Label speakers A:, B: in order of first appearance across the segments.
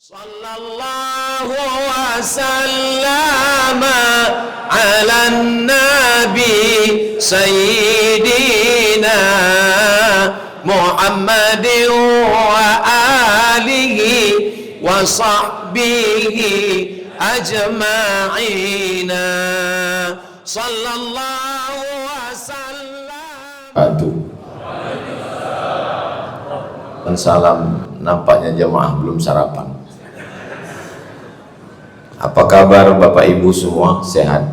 A: Sallallahu wasallam ala nabi sayyidina Muhammadin wa alihi wa sahbihi ajma'ina. Sallallahu wasallam.
B: Salam, nampaknya jemaah belum sarapan. Apa kabar Bapak Ibu semua? Sehat?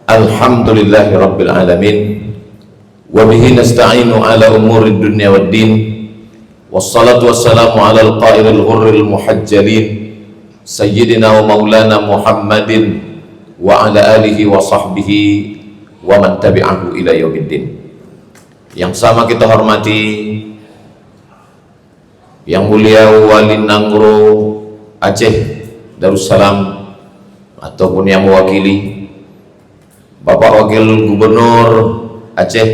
B: Alhamdulillahi Rabbil Alamin. Wa bihi nasta'inu ala umuri dunya wad din. Wassalatu wassalamu ala al-qairil ghurril muhajjalin Sayyidina wa maulana Muhammadin wa ala alihi wa sahbihi wa man tabi'ahu ila yaumiddin. Yang sama kita hormati Yang mulia Wali Nangro Aceh Darussalam, ataupun yang mewakili Bapak Wakil Gubernur Aceh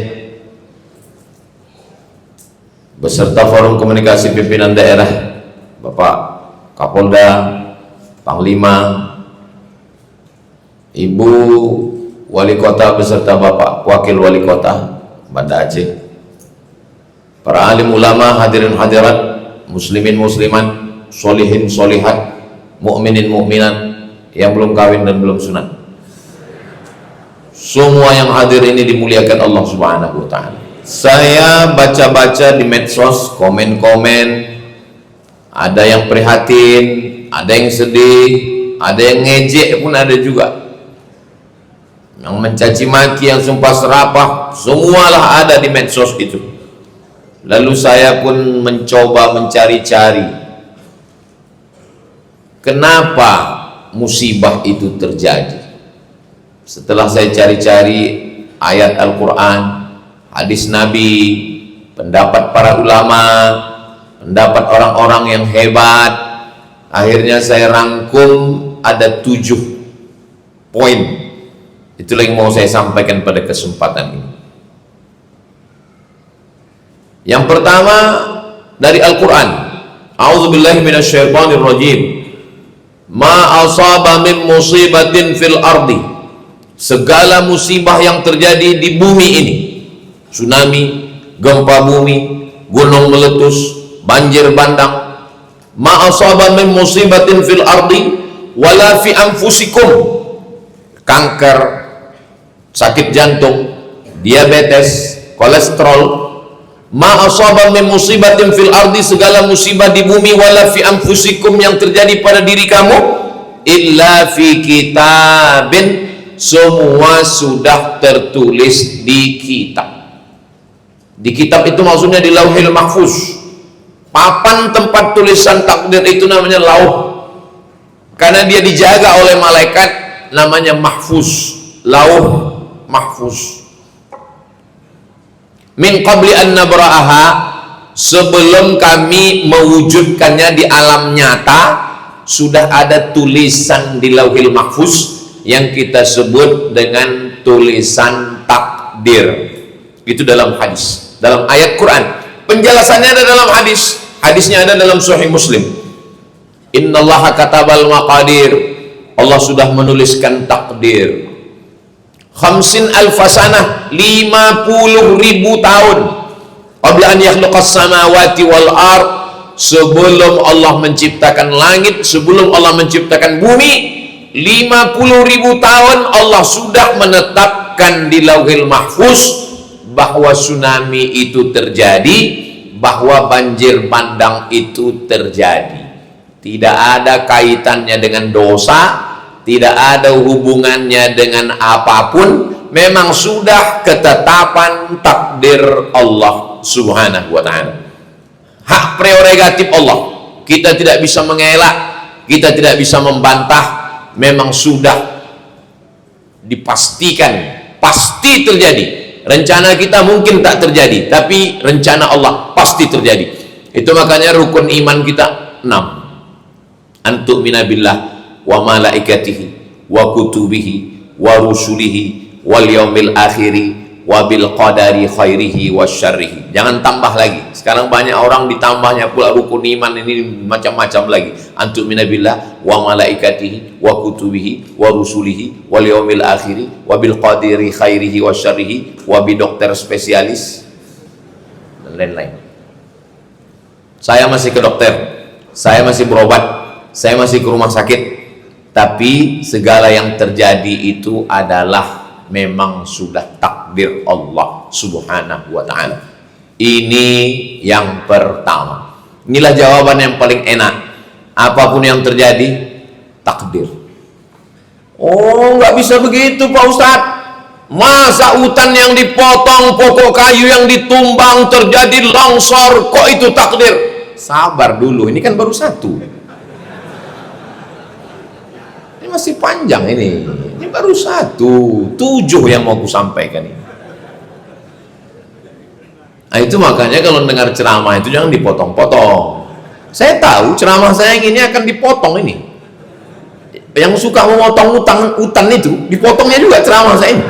B: beserta Forum Komunikasi Pimpinan Daerah, Bapak Kapolda, Panglima, Ibu Wali Kota beserta Bapak Wakil Wali Kota Banda Aceh, para alim ulama, hadirin hadirat, muslimin muslimat, solihin solihat, mukminin mukminat yang belum kawin dan belum sunat, semua yang hadir ini dimuliakan Allah Subhanahu wa ta'ala. Saya baca-baca di medsos, komen-komen, ada yang prihatin, ada yang sedih, ada yang ngejek pun ada juga, yang mencaci maki, yang sumpah serapah, semualah ada di medsos itu. Lalu saya pun mencoba mencari-cari kenapa musibah itu terjadi. Setelah saya cari-cari ayat Al-Quran, hadis Nabi, pendapat para ulama, pendapat orang-orang yang hebat, akhirnya saya rangkum ada 7 poin. Itulah yang mau saya sampaikan pada kesempatan ini. Yang pertama dari Al-Quran, a'udzubillahi minasyaitonirrajim. Ma asaba min musibatin fil ardi, segala musibah yang terjadi di bumi ini, tsunami, gempa bumi, gunung meletus, banjir bandang, ma asaba min musibatin fil ardi wala fi anfusikum, kanker, sakit jantung, diabetes, kolesterol, ma asaba min musibatin fil ardi, segala musibah di bumi, wala fi anfusikum, yang terjadi pada diri kamu, illa fi kitabin, semua sudah tertulis di kitab. Di kitab itu maksudnya di Lauhil Mahfuz. Papan tempat tulisan takdir itu namanya lauh, karena dia dijaga oleh malaikat, namanya mahfuz, lauh mahfuz. Min qabli an nabra'aha, sebelum kami mewujudkannya di alam nyata, sudah ada tulisan di Lauhil Mahfuz yang kita sebut dengan tulisan takdir. Itu dalam hadis, dalam ayat Quran. Penjelasannya ada dalam hadis, hadisnya ada dalam Sahih Muslim. Innallaha katabal maqadir, Allah sudah menuliskan takdir. 50 alfasanah, 50.000 tahun, qabla an yakhluqas samawati wal ard, sebelum Allah menciptakan langit, sebelum Allah menciptakan bumi, 50.000 tahun Allah sudah menetapkan di Lauhil Mahfuz bahwa tsunami itu terjadi, bahwa banjir bandang itu terjadi. Tidak ada kaitannya dengan dosa, tidak ada hubungannya dengan apapun, memang sudah ketetapan takdir Allah Subhanahu wa ta'ala. Hak prerogatif Allah, kita tidak bisa mengelak, kita tidak bisa membantah, memang sudah dipastikan pasti terjadi. Rencana kita mungkin tak terjadi, tapi rencana Allah pasti terjadi. Itu makanya rukun iman kita 6. Antu'mina billah wa malaikatihi wa kutubihi wa rusulihi wal yaumil akhiri wa bil qadari khairihi wasyarrihi. Jangan tambah lagi. Sekarang banyak orang ditambahnya pula rukun iman ini macam-macam lagi. Antu minabillah wa malaikatihi wa kutubihi wa rusulihi wal yaumil akhiri wa bil qadari khairihi wasyarrihi wa bi dokter spesialis dan lain-lain. Saya masih ke dokter, saya masih berobat, saya masih ke rumah sakit, tapi segala yang terjadi itu adalah memang sudah takdir Allah subhanahu wa ta'ala. Ini yang pertama. Inilah jawaban yang paling enak. Apapun yang terjadi, takdir. Oh, nggak bisa begitu Pak Ustadz. Masa hutan yang dipotong, pokok kayu yang ditumbang, terjadi longsor, kok itu takdir? Sabar dulu, ini kan baru satu. Ini masih panjang ini. Ini baru satu, 7 yang mau aku sampaikan ini. Nah, itu makanya kalau dengar ceramah itu jangan dipotong-potong. Saya tahu ceramah saya yang ini akan dipotong ini. Yang suka memotong hutan itu, dipotongnya juga ceramah saya ini.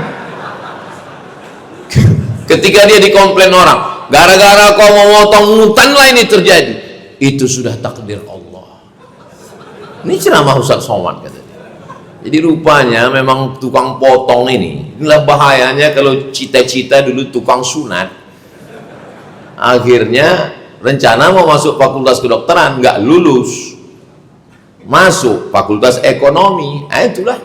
B: Ketika dia dikomplain orang, gara-gara kau memotong hutan lah ini terjadi. Itu sudah takdir Allah. Ini ceramah Ustaz Somad katanya. Jadi rupanya memang tukang potong ini, inilah bahayanya kalau cita-cita dulu tukang sunat. Akhirnya rencana mau masuk fakultas kedokteran, nggak lulus. Masuk fakultas ekonomi, itulah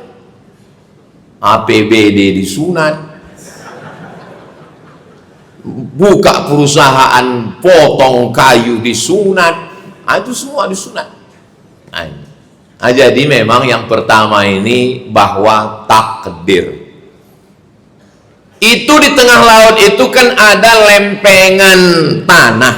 B: APBD disunat. Buka perusahaan potong kayu disunat. Itu semua disunat. Jadi memang yang pertama ini bahwa takdir. Itu di tengah laut itu kan ada lempengan tanah.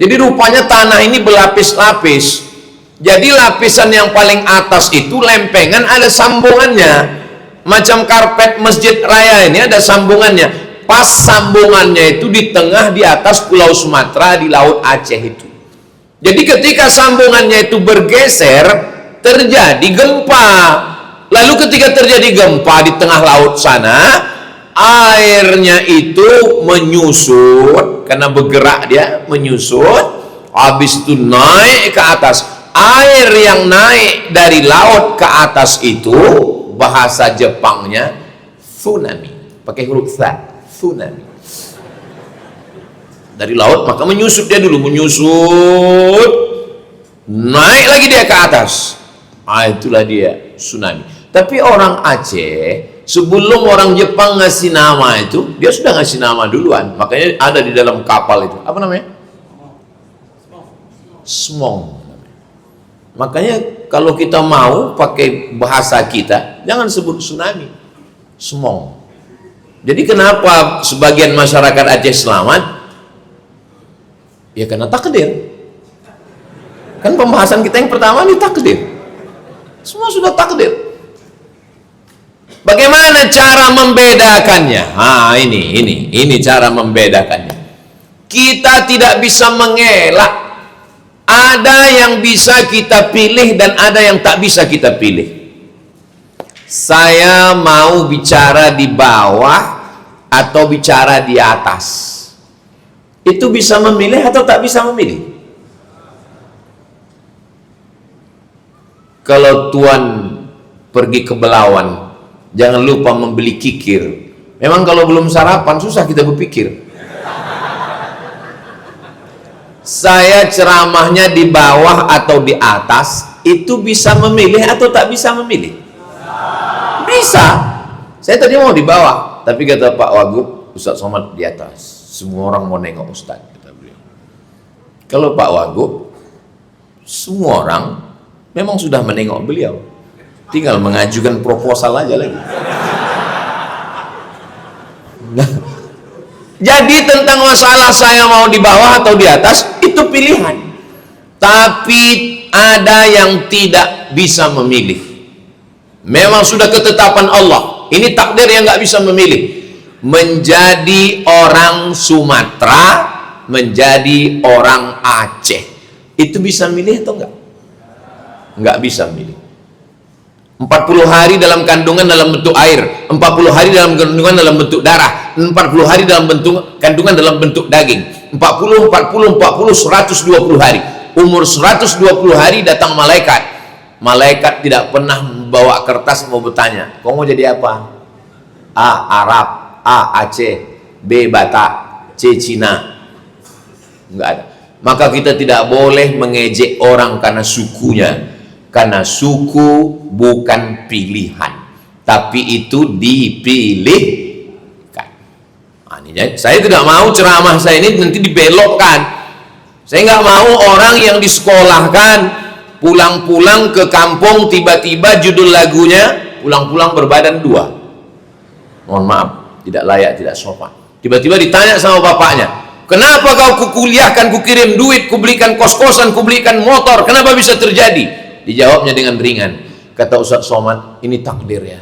B: Jadi rupanya tanah ini berlapis-lapis. Jadi lapisan yang paling atas itu lempengan ada sambungannya. Macam karpet masjid raya ini ada sambungannya. Pas sambungannya itu di tengah di atas Pulau Sumatera di Laut Aceh itu. Jadi ketika sambungannya itu bergeser, terjadi gempa. Lalu ketika terjadi gempa di tengah laut sana, airnya itu menyusut, karena bergerak dia menyusut, habis itu naik ke atas. Air yang naik dari laut ke atas itu bahasa Jepangnya tsunami, pakai huruf tsa, tsunami. Dari laut maka menyusut dia dulu, menyusut, naik lagi dia ke atas. Itulah dia tsunami. Tapi orang Aceh sebelum orang Jepang ngasih nama itu, dia sudah ngasih nama duluan. Makanya ada di dalam kapal itu. Apa namanya? Smong. Makanya kalau kita mau pakai bahasa kita, jangan sebut tsunami. Smong. Jadi kenapa sebagian masyarakat Aceh selamat? Ya karena takdir. Kan pembahasan kita yang pertama ini takdir. Semua sudah takdir. Bagaimana cara membedakannya? Ini cara membedakannya. Kita tidak bisa mengelak. Ada yang bisa kita pilih dan ada yang tak bisa kita pilih. Saya mau bicara di bawah atau bicara di atas. Itu bisa memilih atau tak bisa memilih? Kalau Tuan pergi ke Belawan, jangan lupa membeli kikir. Memang kalau belum sarapan susah kita berpikir. Saya ceramahnya di bawah atau di atas, itu bisa memilih atau tak bisa memilih? Bisa. Saya tadi mau di bawah, tapi kata Pak Wagub, Ustaz Somad di atas. Semua orang mau nengok Ustaz, kata beliau. Kalau Pak Wagub, semua orang memang sudah menengok beliau, tinggal mengajukan proposal aja lagi. Nah, jadi tentang masalah saya mau di bawah atau di atas, itu pilihan. Tapi ada yang tidak bisa memilih. Memang sudah ketetapan Allah. Ini takdir yang nggak bisa memilih. Menjadi orang Sumatera, menjadi orang Aceh. Itu bisa milih atau enggak? Nggak bisa milih. 40 hari dalam kandungan dalam bentuk air, 40 hari dalam kandungan dalam bentuk darah, 40 hari dalam bentuk kandungan dalam bentuk daging, 40 120 hari. Umur 120 hari datang malaikat. Malaikat tidak pernah membawa kertas mau bertanya, kau mau jadi apa? A. Arab, A. Aceh, B. Batak, C. Cina. Enggak ada. Maka kita tidak boleh mengejek orang karena sukunya, karena suku bukan pilihan, tapi itu dipilihkan. Saya tidak mau ceramah saya ini nanti dibelokkan. Saya nggak mau orang yang disekolahkan pulang-pulang ke kampung tiba-tiba judul lagunya pulang-pulang berbadan dua. Mohon maaf, tidak layak, tidak sopan. Tiba-tiba ditanya sama bapaknya, kenapa kau kukuliahkan, kukirim duit, kubelikan kos-kosan, kubelikan motor, kenapa bisa terjadi? Dijawabnya dengan ringan, kata Ustadz Somad, ini takdir ya.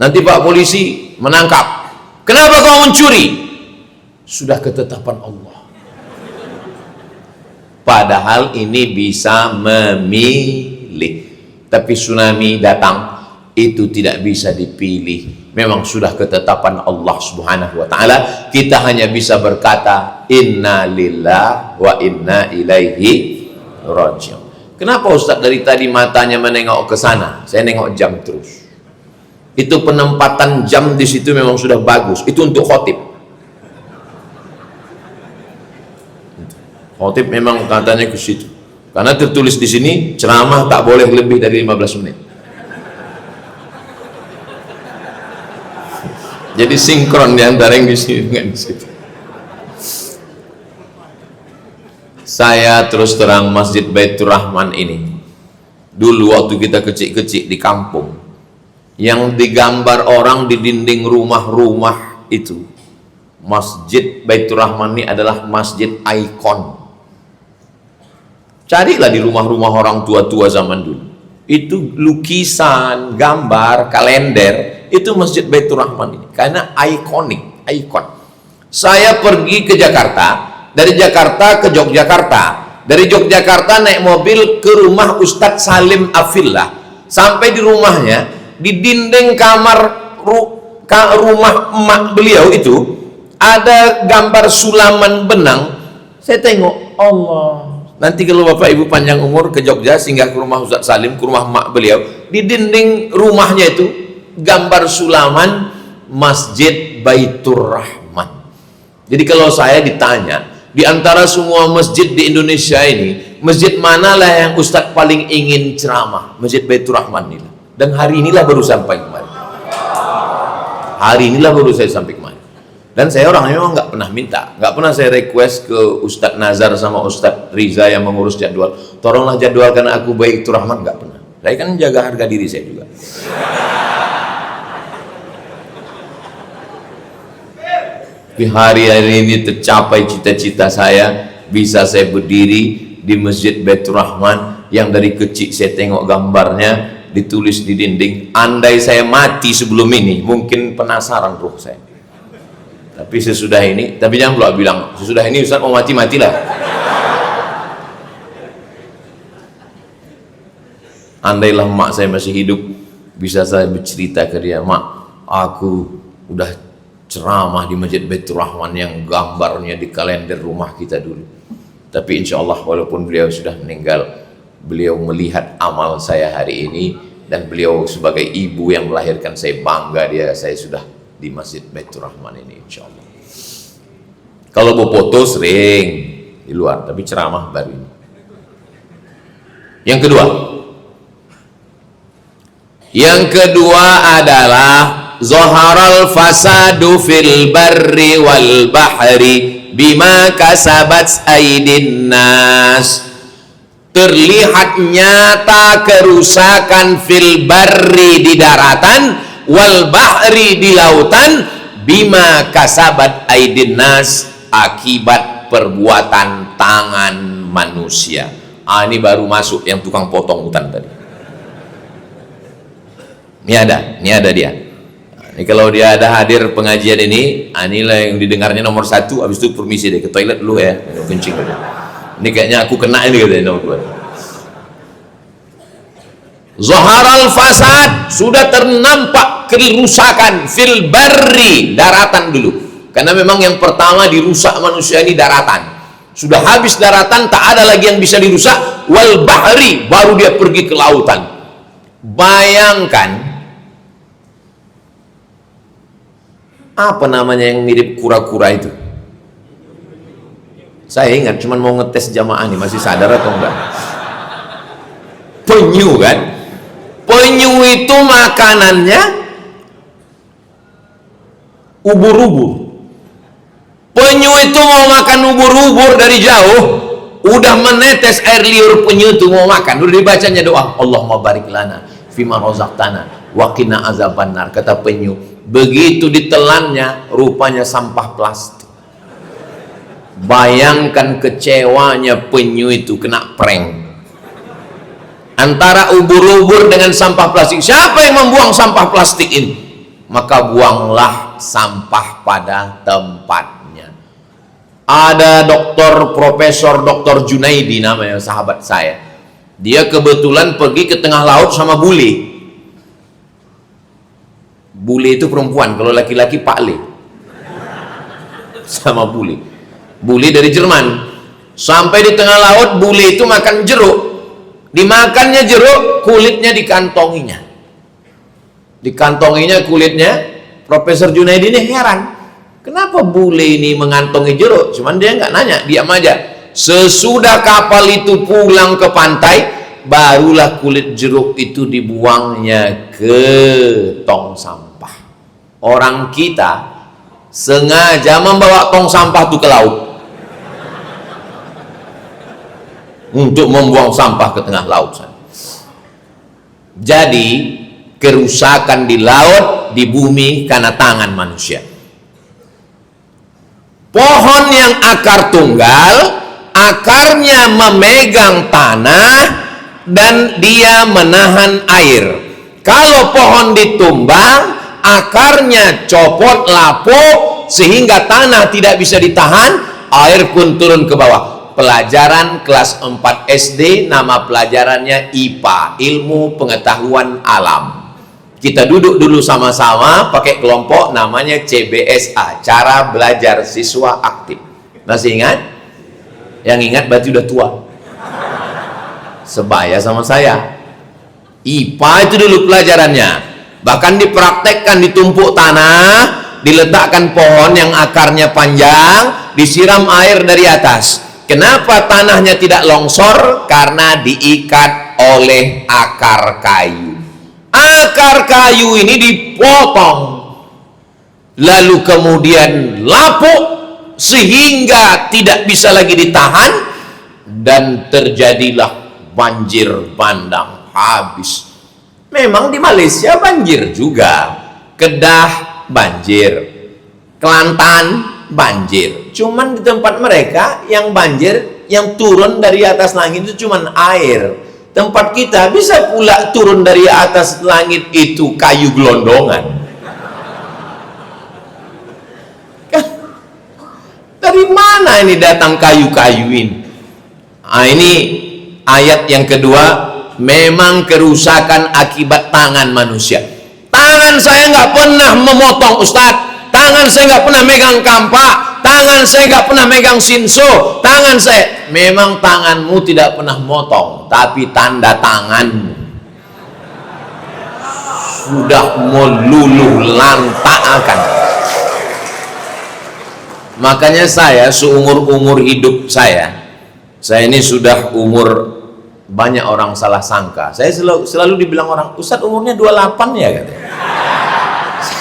B: Nanti Pak polisi menangkap, kenapa kau mencuri? Sudah ketetapan Allah. Padahal ini bisa memilih, tapi tsunami datang itu tidak bisa dipilih. Memang sudah ketetapan Allah Subhanahu wa ta'ala. Kita hanya bisa berkata inna lillah wa inna ilaihi raji'un. Kenapa Ustaz dari tadi matanya menengok ke sana? Saya nengok jam terus. Itu penempatan jam di situ memang sudah bagus. Itu untuk khotib. Khotib memang katanya ke situ. Karena tertulis di sini ceramah tak boleh lebih dari 15 menit. Jadi sinkron di antara yang di sini dengan di situ. Saya terus terang Masjid Baitur Rahman ini, dulu waktu kita kecil-kecil di kampung, yang digambar orang di dinding rumah-rumah itu, Masjid Baitur Rahman ini adalah masjid ikon. Carilah di rumah-rumah orang tua-tua zaman dulu. Itu lukisan, gambar, kalender, itu Masjid Baitur Rahman ini. Karena ikonik, ikon. Saya pergi ke Jakarta, dari Jakarta ke Yogyakarta, dari Yogyakarta naik mobil ke rumah Ustadz Salim Afillah. Sampai di rumahnya, di dinding kamar rumah emak beliau itu ada gambar sulaman benang. Saya tengok, Allah. Nanti kalau Bapak Ibu panjang umur ke Jogja singgah ke rumah Ustadz Salim, ke rumah emak beliau, di dinding rumahnya itu gambar sulaman Masjid Baitur Rahman. Jadi kalau saya ditanya, di antara semua masjid di Indonesia ini, masjid manalah yang Ustadz paling ingin ceramah? Masjid Baitur Rahman ini. Dan hari inilah baru sampai kemarin. Hari inilah baru saya sampai kemarin. Dan saya orangnya memang nggak pernah minta, nggak pernah saya request ke Ustadz Nazar sama Ustadz Riza yang mengurus jadwal, tolonglah jadwalkan aku Baitur Rahman, nggak pernah. Saya kan jaga harga diri saya juga. Tapi hari-hari ini tercapai cita-cita saya, bisa saya berdiri di Masjid Baitur Rahman yang dari kecil saya tengok gambarnya ditulis di dinding. Andai saya mati sebelum ini, mungkin penasaran ruh saya. Tapi sesudah ini, tapi jangan pula bilang sesudah ini Ustaz mau mati-matilah. Andailah mak saya masih hidup, bisa saya bercerita ke dia, mak, aku udah ceramah di Masjid Baitur Rahman yang gambarnya di kalender rumah kita dulu. Tapi insya Allah walaupun beliau sudah meninggal, beliau melihat amal saya hari ini, dan beliau sebagai ibu yang melahirkan saya bangga saya sudah di Masjid Baitur Rahman ini insya Allah. Kalau mau foto sering di luar, tapi ceramah baru ini. Yang kedua adalah zaharal fasadu fil barri wal bahri bima kasabat aydin nas. Terlihat nyata kerusakan fil barri di daratan, wal bahri di lautan, bima kasabat aydin nas, akibat perbuatan tangan manusia. Ini baru masuk yang tukang potong hutan tadi. Ini ada dia. Ini kalau dia ada hadir pengajian ini, inilah yang didengarnya nomor 1. Habis itu permisi deh ke toilet dulu ya, kencing aja. Ini kayaknya aku kena ini katanya nomor 2. Zaharal fasad, sudah ternampak kerusakan fil barri, daratan dulu. Karena memang yang pertama dirusak manusia ini daratan. Sudah habis daratan, tak ada lagi yang bisa dirusak. Wal bahri, baru dia pergi ke lautan. Bayangkan, apa namanya yang mirip kura-kura itu? Saya ingat, cuman mau ngetes jamaah nih, masih sadar atau enggak? Penyu kan? Penyu itu makanannya ubur-ubur. Penyu itu mau makan ubur-ubur dari jauh, udah menetes air liur penyu itu mau makan. Udah dibacanya doa, Allahumma barik lana fima razaqtana wa qina azabannar. Kata penyu, begitu ditelannya rupanya sampah plastik. Bayangkan kecewanya penyu itu kena prank. Antara ubur-ubur dengan sampah plastik, siapa yang membuang sampah plastik ini? Maka buanglah sampah pada tempatnya. Ada Profesor Dr. Junaidi namanya, sahabat saya. Dia kebetulan pergi ke tengah laut sama bule. Bule itu perempuan, kalau laki-laki Pak Le. Sama bule. Bule dari Jerman. Sampai di tengah laut, bule itu makan jeruk. Dimakannya jeruk, kulitnya dikantonginya. Dikantonginya kulitnya. Profesor Junaidi ini heran, kenapa bule ini mengantongi jeruk? Cuman dia nggak nanya, diam aja. Sesudah kapal itu pulang ke pantai, barulah kulit jeruk itu dibuangnya ke tong sampah. Orang kita sengaja membawa tong sampah itu ke laut untuk membuang sampah ke tengah laut. Jadi kerusakan di laut, di bumi karena tangan manusia. Pohon yang akar tunggal, akarnya memegang tanah dan dia menahan air. Kalau pohon ditumbang, akarnya copot, lapuk, sehingga tanah tidak bisa ditahan, air pun turun ke bawah. Pelajaran kelas 4 SD, nama pelajarannya IPA, ilmu pengetahuan alam. Kita duduk dulu sama-sama pakai kelompok namanya CBSA, cara belajar siswa aktif. Masih ingat? Yang ingat berarti udah tua. Sebaya sama saya. IPA itu dulu pelajarannya. Bahkan dipraktekkan, ditumpuk tanah, diletakkan pohon yang akarnya panjang, disiram air dari atas. Kenapa tanahnya tidak longsor? Karena diikat oleh akar kayu. Akar kayu ini dipotong, lalu kemudian lapuk sehingga tidak bisa lagi ditahan, dan terjadilah banjir bandang, habis. Memang di Malaysia banjir juga, Kedah banjir, Kelantan banjir. Cuman di tempat mereka yang banjir, yang turun dari atas langit itu cuman air. Tempat kita bisa pula turun dari atas langit itu kayu gelondongan. Dari mana ini datang kayu-kayu ini? Nah, ini ayat yang kedua. Memang kerusakan akibat tangan manusia. Tangan saya nggak pernah memotong, Ustadz. Tangan saya nggak pernah megang kampak. Tangan saya nggak pernah megang sinso. Tangan saya, memang tanganmu tidak pernah motong, tapi tanda tanganmu sudah meluluh lantakkan. Makanya saya seumur-umur hidup saya ini sudah umur, banyak orang salah sangka. Saya selalu dibilang orang, Ustadz umurnya 28 ya katanya.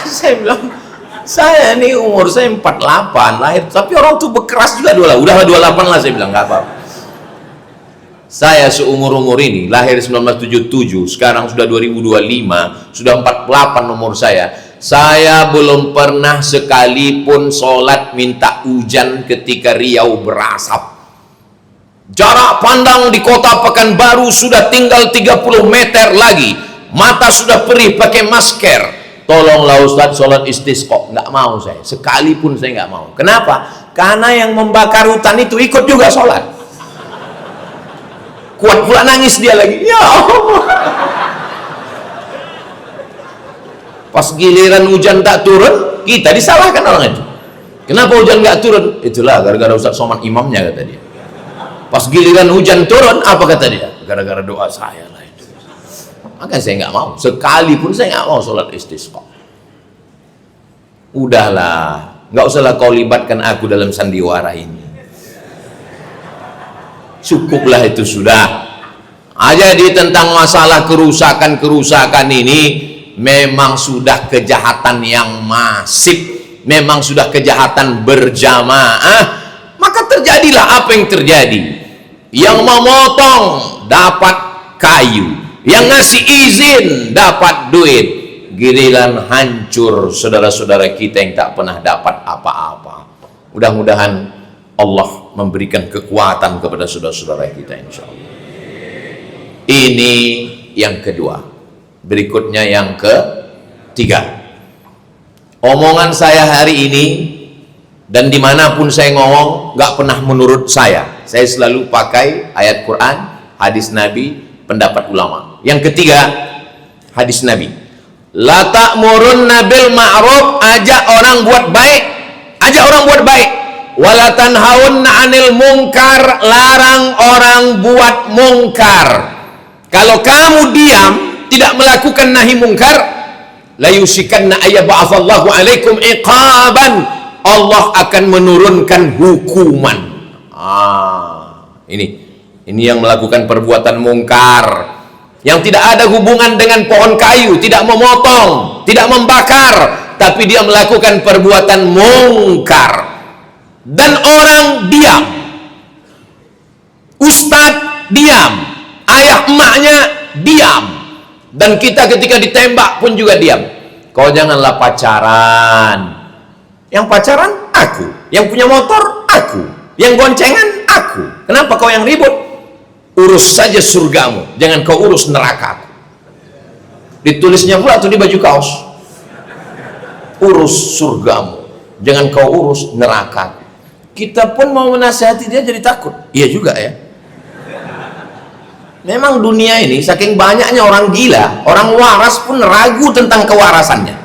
B: Saya bilang, saya ini umur saya 48 lahir, tapi orang tuh berkeras juga udah 28 lah, saya bilang nggak apa-apa. Saya seumur-umur ini lahir 1977, sekarang sudah 2025, sudah 48 umur saya. Saya belum pernah sekalipun sholat minta hujan ketika Riau berasap. Jarak pandang di kota Pekanbaru sudah tinggal 30 meter lagi. Mata sudah perih pakai masker. Tolonglah Ustadz sholat istisqa. Nggak mau saya. Sekalipun saya nggak mau. Kenapa? Karena yang membakar hutan itu ikut juga sholat. Kuat pula nangis dia lagi. Ya Allah. Pas giliran hujan tak turun, kita disalahkan orang itu. Kenapa hujan nggak turun? Itulah gara-gara Ustaz Somad imamnya, kata dia. Pas giliran hujan turun, apa kata dia? Gara-gara doa saya lah itu. Maka saya nggak mau, sekalipun saya nggak mau sholat istisqa. Udahlah, nggak usahlah kau libatkan aku dalam sandiwara ini. Cukuplah itu sudah. Jadi tentang masalah kerusakan ini memang sudah kejahatan yang masif, memang sudah kejahatan berjamaah. Maka terjadilah apa yang terjadi. Yang memotong dapat kayu, yang ngasih izin dapat duit. Giliran hancur saudara-saudara kita yang tak pernah dapat apa-apa. Mudah-mudahan Allah memberikan kekuatan kepada saudara-saudara kita, insya Allah. Ini yang kedua. Berikutnya yang ketiga. Omongan saya hari ini dan dimanapun saya ngomong gak pernah menurut saya. Saya selalu pakai ayat Quran, hadis Nabi, pendapat ulama. Yang ketiga, hadis Nabi. La ta'murunna bil ma'ruf, ajak orang buat baik, ajak orang buat baik. Wala tanhaunna 'anil munkar, larang orang buat mungkar. Kalau kamu diam, tidak melakukan nahi mungkar, la yusikanna ayyab'atsallahu 'alaikum iqaban, Allah akan menurunkan hukuman. Ini yang melakukan perbuatan mungkar, yang tidak ada hubungan dengan pohon kayu, tidak memotong, tidak membakar, tapi dia melakukan perbuatan mungkar. Dan orang diam, ustadz diam, ayah emaknya diam, dan kita ketika ditembak pun juga diam. Kau janganlah pacaran. Yang pacaran aku, yang punya motor aku, yang goncengan aku. Kenapa kau yang ribut? Urus saja surgamu, jangan kau urus neraka. Ditulisnya pula tuh di baju kaos, urus surgamu, jangan kau urus neraka. Kita pun mau menasihati dia jadi takut. Iya juga ya. Memang dunia ini saking banyaknya orang gila, orang waras pun ragu tentang kewarasannya.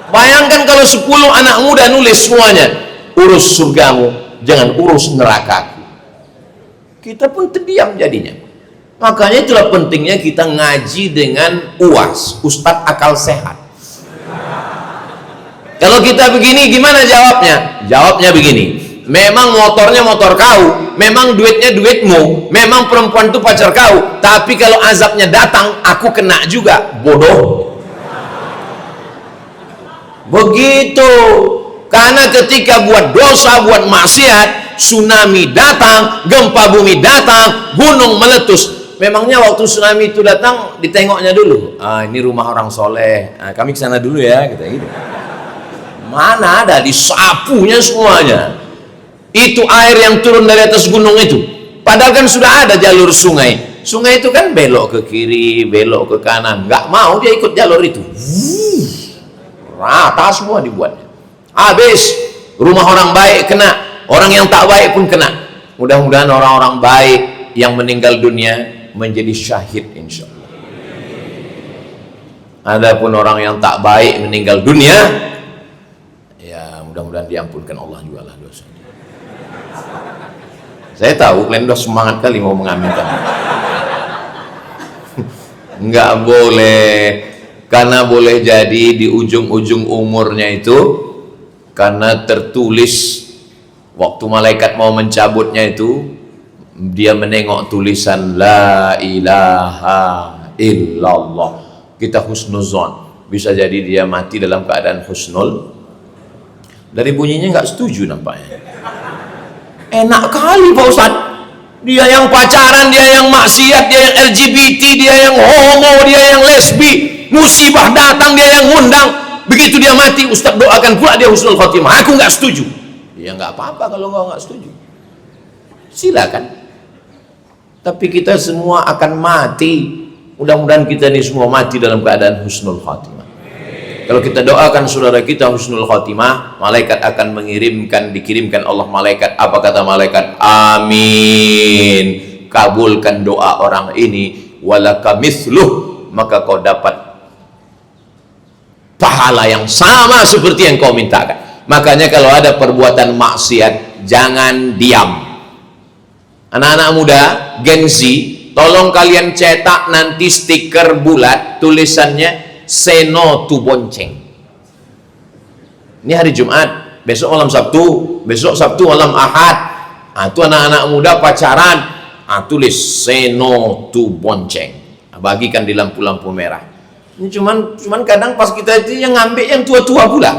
B: Bayangkan kalau 10 anak muda nulis semuanya, urus surgamu, jangan urus nerakaku. Kita pun terdiam jadinya. Makanya itulah pentingnya kita ngaji dengan UAS, Ustadz Akal Sehat. Kalau kita begini, gimana jawabnya? Jawabnya begini, memang motornya motor kau, memang duitnya duitmu, memang perempuan itu pacar kau, tapi kalau azabnya datang, aku kena juga. Bodoh. Begitu. Karena ketika buat dosa, buat maksiat, tsunami datang, gempa bumi datang, gunung meletus. Memangnya waktu tsunami itu datang, ditengoknya dulu. Ini rumah orang soleh, kami kesana dulu ya, gitu. Mana ada, disapunya semuanya. Itu air yang turun dari atas gunung itu. Padahal kan sudah ada jalur sungai. Sungai itu kan belok ke kiri, belok ke kanan. Nggak mau dia ikut jalur itu. Rata semua dibuatnya. Habis, rumah orang baik kena, orang yang tak baik pun kena. Mudah-mudahan orang-orang baik yang meninggal dunia menjadi syahid, insya Allah. Adapun orang yang tak baik meninggal dunia, mudah-mudahan diampunkan Allah juga lah dosanya. Saya tahu kalian udah semangat kali mau mengaminkan. Nggak boleh, karena boleh jadi di ujung-ujung umurnya itu, karena tertulis waktu malaikat mau mencabutnya itu, dia menengok tulisan la ilaha illallah. Kita husnuzon, bisa jadi dia mati dalam keadaan husnul. Dari bunyinya nggak setuju nampaknya. Enak kali Pak Ustadz. Dia yang pacaran, dia yang maksiat, dia yang LGBT, dia yang homo, dia yang lesbi. Musibah datang, dia yang ngundang. Begitu dia mati, Ustadz doakan pula dia husnul khotimah. Aku nggak setuju. Ya nggak apa-apa kalau kau nggak setuju. Silakan. Tapi kita semua akan mati. Mudah-mudahan kita ini semua mati dalam keadaan husnul khotimah. Kalau kita doakan saudara kita husnul khotimah, malaikat akan dikirimkan Allah malaikat. Apa kata malaikat? Amin. Kabulkan doa orang ini, walaka mithluh, maka kau dapat pahala yang sama seperti yang kau mintakan. Makanya kalau ada perbuatan maksiat, jangan diam. Anak-anak muda, Gen Z, tolong kalian cetak nanti stiker bulat, tulisannya say no to bonceng. Ini hari Jumat, besok malam Sabtu, besok Sabtu malam Ahad. Itu anak-anak muda pacaran, tulis say no to bonceng. Bagikan di lampu-lampu merah. Ini cuman kadang pas kita itu yang ngambil yang tua-tua pula.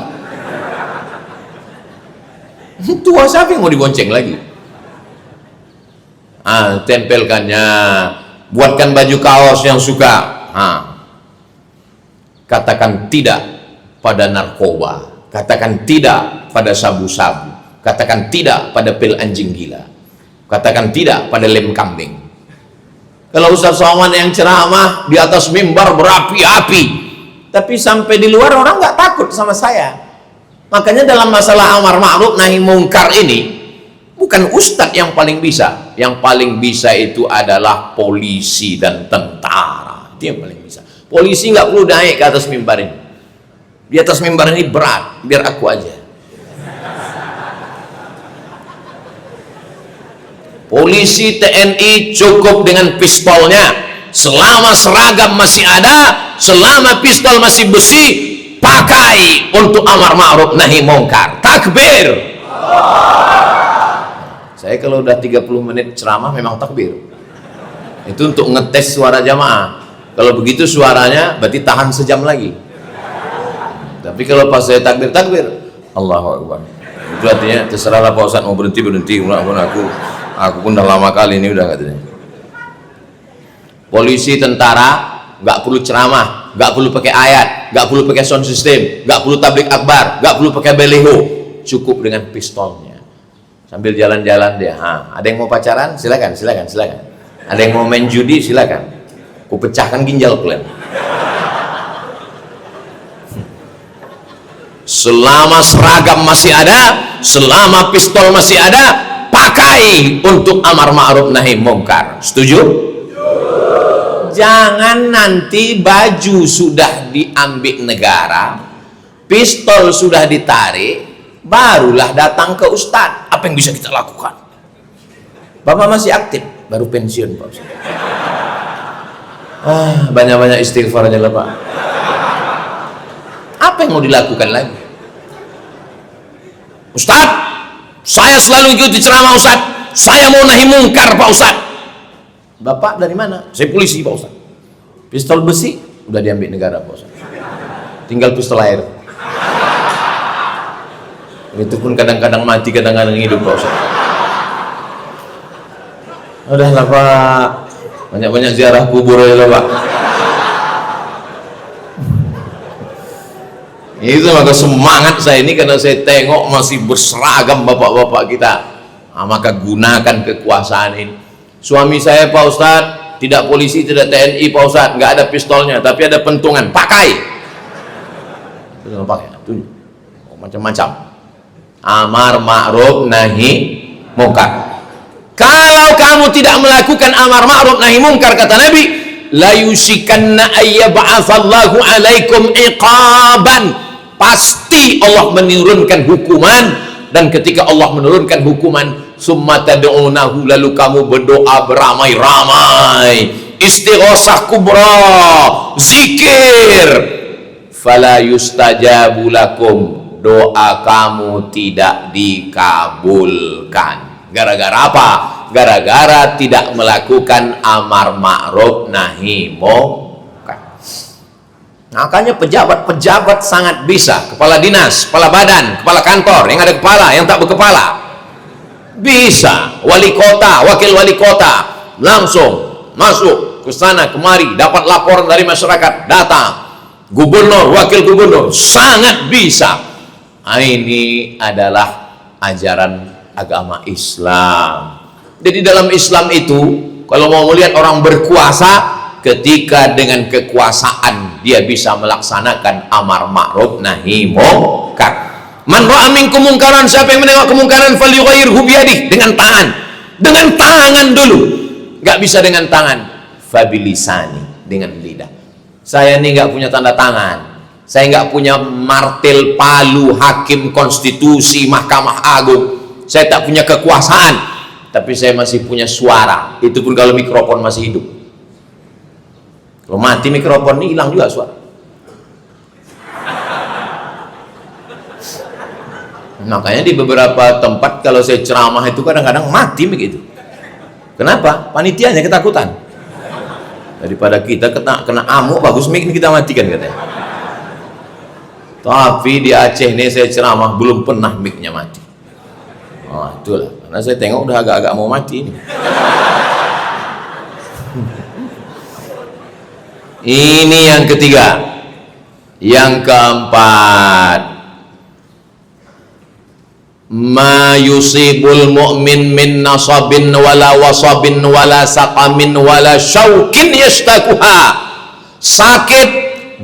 B: Tua siapa yang mau dibonceng lagi? Tempelkannya, buatkan baju kaos yang suka. Katakan tidak pada narkoba, katakan tidak pada sabu-sabu, katakan tidak pada pil anjing gila, katakan tidak pada lem kambing. Kalau Ustaz Somad yang ceramah di atas mimbar berapi-api, tapi sampai di luar orang nggak takut sama saya. Makanya dalam masalah amar ma'ruf nahi mungkar ini, bukan ustadz yang paling bisa. Yang paling bisa itu adalah polisi dan tentara. Itu yang paling bisa. Polisi nggak perlu naik ke atas mimbar ini. Di atas mimbar ini berat, biar aku aja. Polisi TNI cukup dengan pistolnya. Selama seragam masih ada, selama pistol masih besi, pakai untuk amar ma'ruf nahi mungkar. Takbir. Saya kalau udah 30 menit ceramah memang takbir. Itu untuk ngetes suara jamaah. Kalau begitu suaranya berarti tahan sejam lagi. Tapi kalau pas saya takbir Allahu Akbar. Itu artinya terserahlah Pak Ustaz mau berhenti. Aku pun udah lama kali ini udah katanya. Polisi, tentara nggak perlu ceramah, nggak perlu pakai ayat, nggak perlu pakai sound system, nggak perlu tablik akbar, nggak perlu pakai baliho, cukup dengan pistolnya. Sambil jalan-jalan dia, ada yang mau pacaran, silakan. Ada yang mau main judi, silakan. Ku pecahkan ginjal kalian. Selama seragam masih ada, selama pistol masih ada, pakai untuk amar ma'ruf nahi mungkar. Setuju? Jangan nanti baju sudah diambil negara, pistol sudah ditarik, barulah datang ke Ustadz. Apa yang bisa kita lakukan? Bapak masih aktif, baru pensiun Pak Ustadz. Banyak-banyak istighfar aja lah Pak. Apa yang mau dilakukan lagi? Ustadz, saya selalu ikuti ceramah Ustadz, saya mau nahi mungkar Pak Ustadz. Bapak dari mana? Saya polisi Pak Ustadz. Pistol besi udah diambil negara Pak Ustadz, tinggal pistol air. Itu pun kadang-kadang mati, kadang-kadang hidup Pak Ustadz. Udahlah Pak, banyak-banyak ziarah kubur ya Pak. Itu maka semangat saya ini karena saya tengok masih berseragam bapak-bapak kita. Maka gunakan kekuasaan ini. Suami saya Pak Ustadz tidak polisi, tidak TNI Pak Ustadz, nggak ada pistolnya, tapi ada pentungan, pakai. Itu pakai, macam-macam. Amar ma'ruf nahi mungkar. Kalau kamu tidak melakukan amar ma'ruf nahi mungkar, kata Nabi, la yusikanna ayyab'atsallahu alaikum iqaban. Pasti Allah menurunkan hukuman, dan ketika Allah menurunkan hukuman, summa tad'unahu, lalu kamu berdoa beramai-ramai, istighosah kubra, zikir, fala yustajabu lakum, doa kamu tidak dikabulkan. Gara-gara apa? Gara-gara tidak melakukan amar ma'ruf nahi mungkar. Makanya pejabat-pejabat sangat bisa, kepala dinas, kepala badan, kepala kantor, yang ada kepala, yang tak berkepala, bisa. Wali kota, wakil wali kota, langsung masuk ke sana kemari, dapat laporan dari masyarakat, datang. Gubernur, wakil gubernur, sangat bisa. Ini adalah ajaran agama Islam. Jadi dalam Islam itu, kalau mau melihat orang berkuasa, ketika dengan kekuasaan dia bisa melaksanakan amar ma'ruf nahi mungkar. Man ra'a minkum mungkaran, siapa yang menengok kemungkaran, falyughayyirhu biyadihi, dengan tangan dulu. Nggak bisa dengan tangan, fabilisani, dengan lidah. Saya ini nggak punya tanda tangan, Saya nggak punya martil palu hakim konstitusi Mahkamah Agung. Saya tak punya kekuasaan, tapi saya masih punya suara. Itu pun kalau mikrofon masih hidup. Kalau mati mikrofon ini hilang juga suara. Makanya di beberapa tempat kalau saya ceramah itu kadang-kadang mati begitu. Kenapa? Panitianya ketakutan. Daripada kita kena amuk, bagus mic ini kita matikan katanya. Tapi di Aceh ini saya ceramah belum pernah mic-nya mati. Oh, itulah. Karena saya tengok udah agak-agak mau mati ini. Ini yang ketiga. Yang keempat, ma yusibul mu'min min nasabin wala wasabin wala saqamin wala syaukin yashtakuha. Sakit,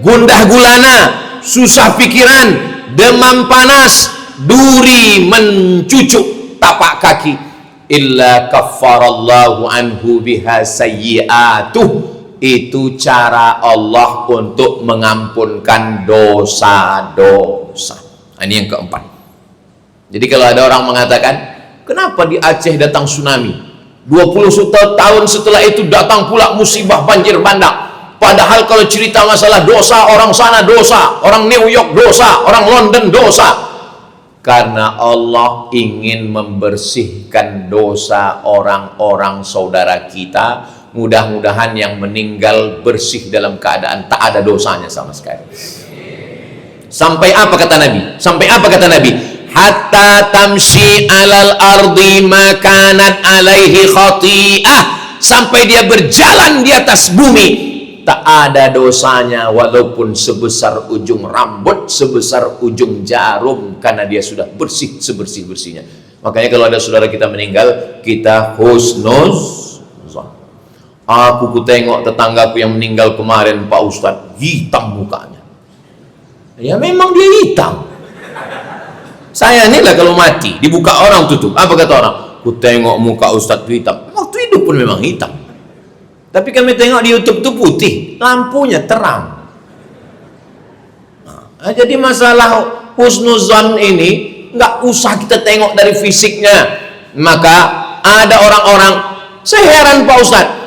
B: gundah gulana, susah pikiran, demam panas, duri mencucuk tapak kaki, illa kaffarallahu anhu biha sayyi'atuh. Itu cara Allah untuk mengampunkan dosa-dosa. Ini yang keempat. Jadi kalau ada orang mengatakan, kenapa di Aceh datang tsunami? 20 tahun setelah itu datang pula musibah banjir bandang. Padahal kalau cerita masalah dosa, orang sana dosa, orang New York dosa, orang London dosa. Karena Allah ingin membersihkan dosa orang-orang saudara kita. Mudah-mudahan yang meninggal bersih dalam keadaan tak ada dosanya sama sekali. Sampai apa kata Nabi? Sampai apa kata Nabi? Hatta tamshi alal ardi makanat alaihi khati'ah. Sampai dia berjalan di atas bumi, tak ada dosanya walaupun sebesar ujung rambut, sebesar ujung jarum, karena dia sudah bersih sebersih-bersihnya. Makanya kalau ada saudara kita meninggal, kita husnuzon. Aku tengok tetanggaku yang meninggal kemarin Pak Ustadz, hitam mukanya. Ya memang dia hitam. Saya inilah kalau mati dibuka orang tutup, apa kata orang? Ku tengok muka Ustadz hitam. Waktu hidup pun memang hitam. Tapi kami tengok di YouTube tuh putih, lampunya terang. Nah, jadi masalah husnuzan ini nggak usah kita tengok dari fisiknya. Maka ada orang-orang, saya heran Pak Ustadz,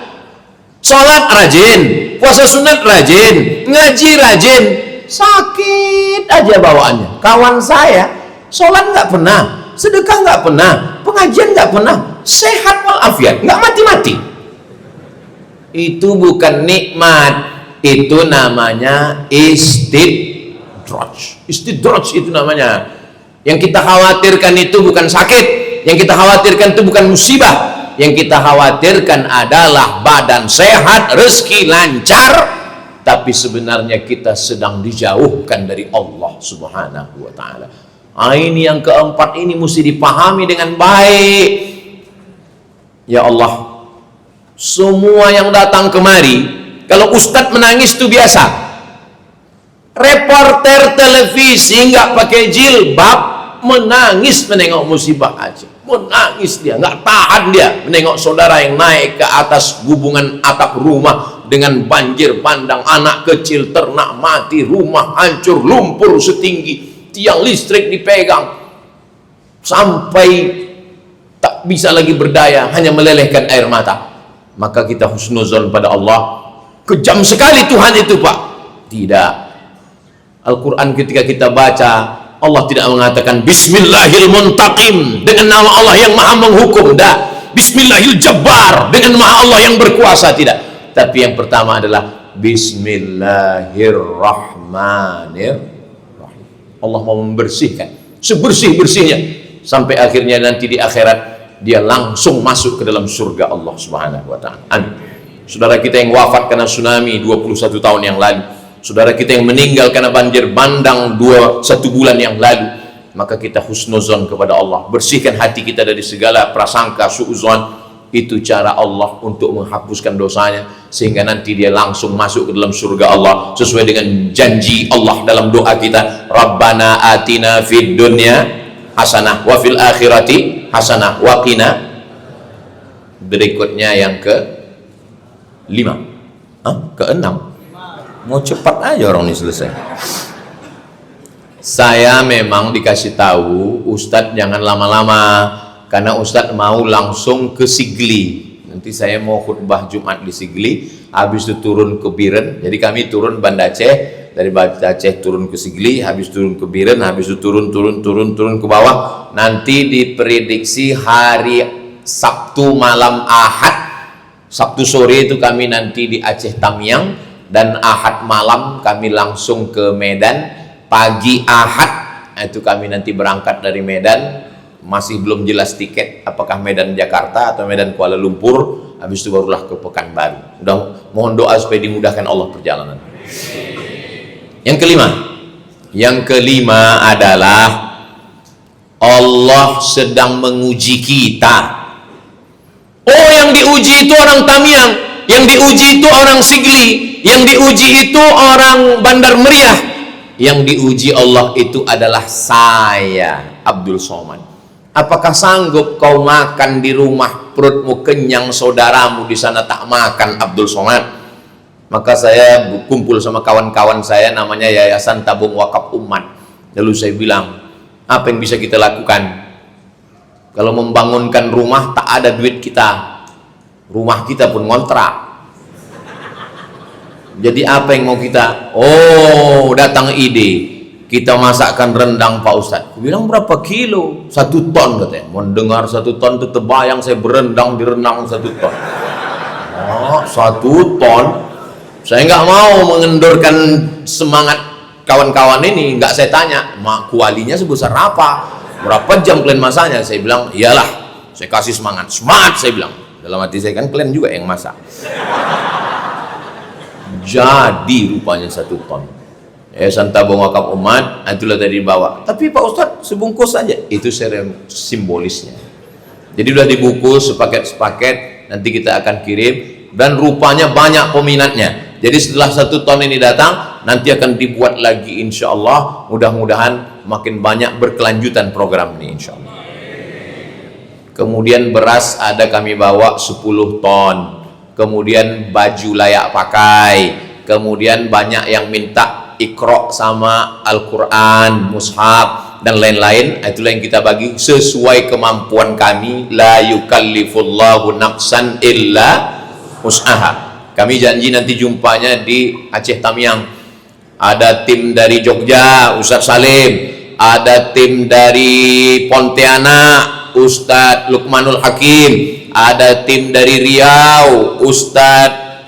B: sholat rajin, puasa sunat rajin, ngaji rajin, sakit aja bawaannya. Kawan saya sholat nggak pernah, sedekah nggak pernah, pengajian nggak pernah, sehat walafiat, nggak mati-mati. Itu bukan nikmat, itu namanya istidraj. Istidraj itu namanya. Yang kita khawatirkan itu bukan sakit, yang kita khawatirkan itu bukan musibah. Yang kita khawatirkan adalah badan sehat, rezeki lancar, tapi sebenarnya kita sedang dijauhkan dari Allah Subhanahu wa ta'ala. Ini yang keempat, ini mesti dipahami dengan baik. Ya Allah, semua yang datang kemari, kalau ustadz menangis itu biasa. Reporter televisi nggak pakai jilbab menangis menengok musibah aja. Menangis dia, nggak tahan dia menengok saudara yang naik ke atas gubungan atap rumah dengan banjir bandang, anak kecil, ternak mati, rumah hancur, lumpur setinggi, tiang listrik dipegang, sampai tak bisa lagi berdaya, hanya melelehkan air mata. Maka kita husnuzon pada Allah. Kejam sekali Tuhan itu Pak. Tidak. Al-Quran ketika kita baca, Allah tidak mengatakan Bismillahirmuntaqim, dengan nama Allah yang maha menghukum. Dah. Bismillahirjabbar, dengan maha Allah yang berkuasa. Tidak. Tapi yang pertama adalah Bismillahirrahmanirrahim. Allah mau membersihkan sebersih-bersihnya, sampai akhirnya nanti di akhirat dia langsung masuk ke dalam surga Allah Subhanahu wa ta'ala. Amin. Saudara kita yang wafat karena tsunami 21 tahun yang lalu, saudara kita yang meninggal karena banjir bandang 1 bulan yang lalu, maka kita husnuzon kepada Allah, bersihkan hati kita dari segala prasangka suuzon. Itu cara Allah untuk menghapuskan dosanya, sehingga nanti dia langsung masuk ke dalam surga Allah sesuai dengan janji Allah dalam doa kita, Rabbana atina fid dunya hasanah wa fil akhirati hasanah wa qina. Berikutnya yang ke-5, ke-6. Mau cepat aja orang ini selesai. Saya memang dikasih tahu Ustadz jangan lama-lama, karena Ustadz mau langsung ke Sigli. Nanti saya mau khutbah Jumat di Sigli, habis itu turun ke Biren. Jadi kami turun Banda Aceh, dari Banda Aceh turun ke Sigli, habis turun ke Biren, habis itu turun ke bawah. Nanti diprediksi hari Sabtu malam Ahad, Sabtu sore itu kami nanti di Aceh Tamiang, dan Ahad malam kami langsung ke Medan. Pagi Ahad itu kami nanti berangkat dari Medan, masih belum jelas tiket apakah Medan Jakarta atau Medan Kuala Lumpur, habis itu barulah ke Pekanbaru. Mohon doa supaya dimudahkan Allah perjalanan. Yang kelima adalah Allah sedang menguji kita. Oh, yang diuji itu orang Tamiang, yang diuji itu orang Sigli, yang diuji itu orang Bandar Meriah. Yang diuji Allah itu adalah saya, Abdul Somad. Apakah sanggup kau makan di rumah, perutmu kenyang, saudaramu di sana tak makan, Abdul Somad? Maka saya kumpul sama kawan-kawan saya, namanya Yayasan Tabung Wakaf Umat. Lalu saya bilang, apa yang bisa kita lakukan? Kalau membangunkan rumah tak ada duit kita, rumah kita pun ngontrak. Jadi apa yang mau kita? Oh, datang ide, kita masakkan rendang Pak Ustadz. Aku bilang berapa kilo? 1 ton katanya. Mendengar 1 ton itu terbayang saya berendang di renang 1 ton. Oh, 1 ton. Saya nggak mau mengendorkan semangat kawan-kawan ini. Nggak saya tanya, mak kualinya sebesar apa? Berapa jam kalian masaknya? Saya bilang, iyalah, saya kasih semangat saya bilang. Dalam hati saya, kan kalian juga yang masak. Jadi rupanya 1 ton. Yayasan Tabung Wakaf Umat, itulah tadi dibawa. Tapi Pak Ustadz sebungkus saja. Itu simbolisnya. Jadi sudah dibungkus sepaket-sepaket, nanti kita akan kirim, dan rupanya banyak peminatnya. Jadi setelah 1 ton ini datang, nanti akan dibuat lagi insya Allah. Mudah-mudahan makin banyak berkelanjutan program ini insya Allah. Kemudian beras ada kami bawa 10 ton. Kemudian baju layak pakai, kemudian banyak yang minta Iqra sama Al-Quran, mushaf dan lain-lain. Itulah yang kita bagi sesuai kemampuan kami. La yukallifullahu nafsan illa wus'aha. Kami janji nanti jumpanya di Aceh Tamiang. Ada tim dari Jogja, Ustadz Salim. Ada tim dari Pontianak, Ustadz Lukmanul Hakim. Ada tim dari Riau, Ustadz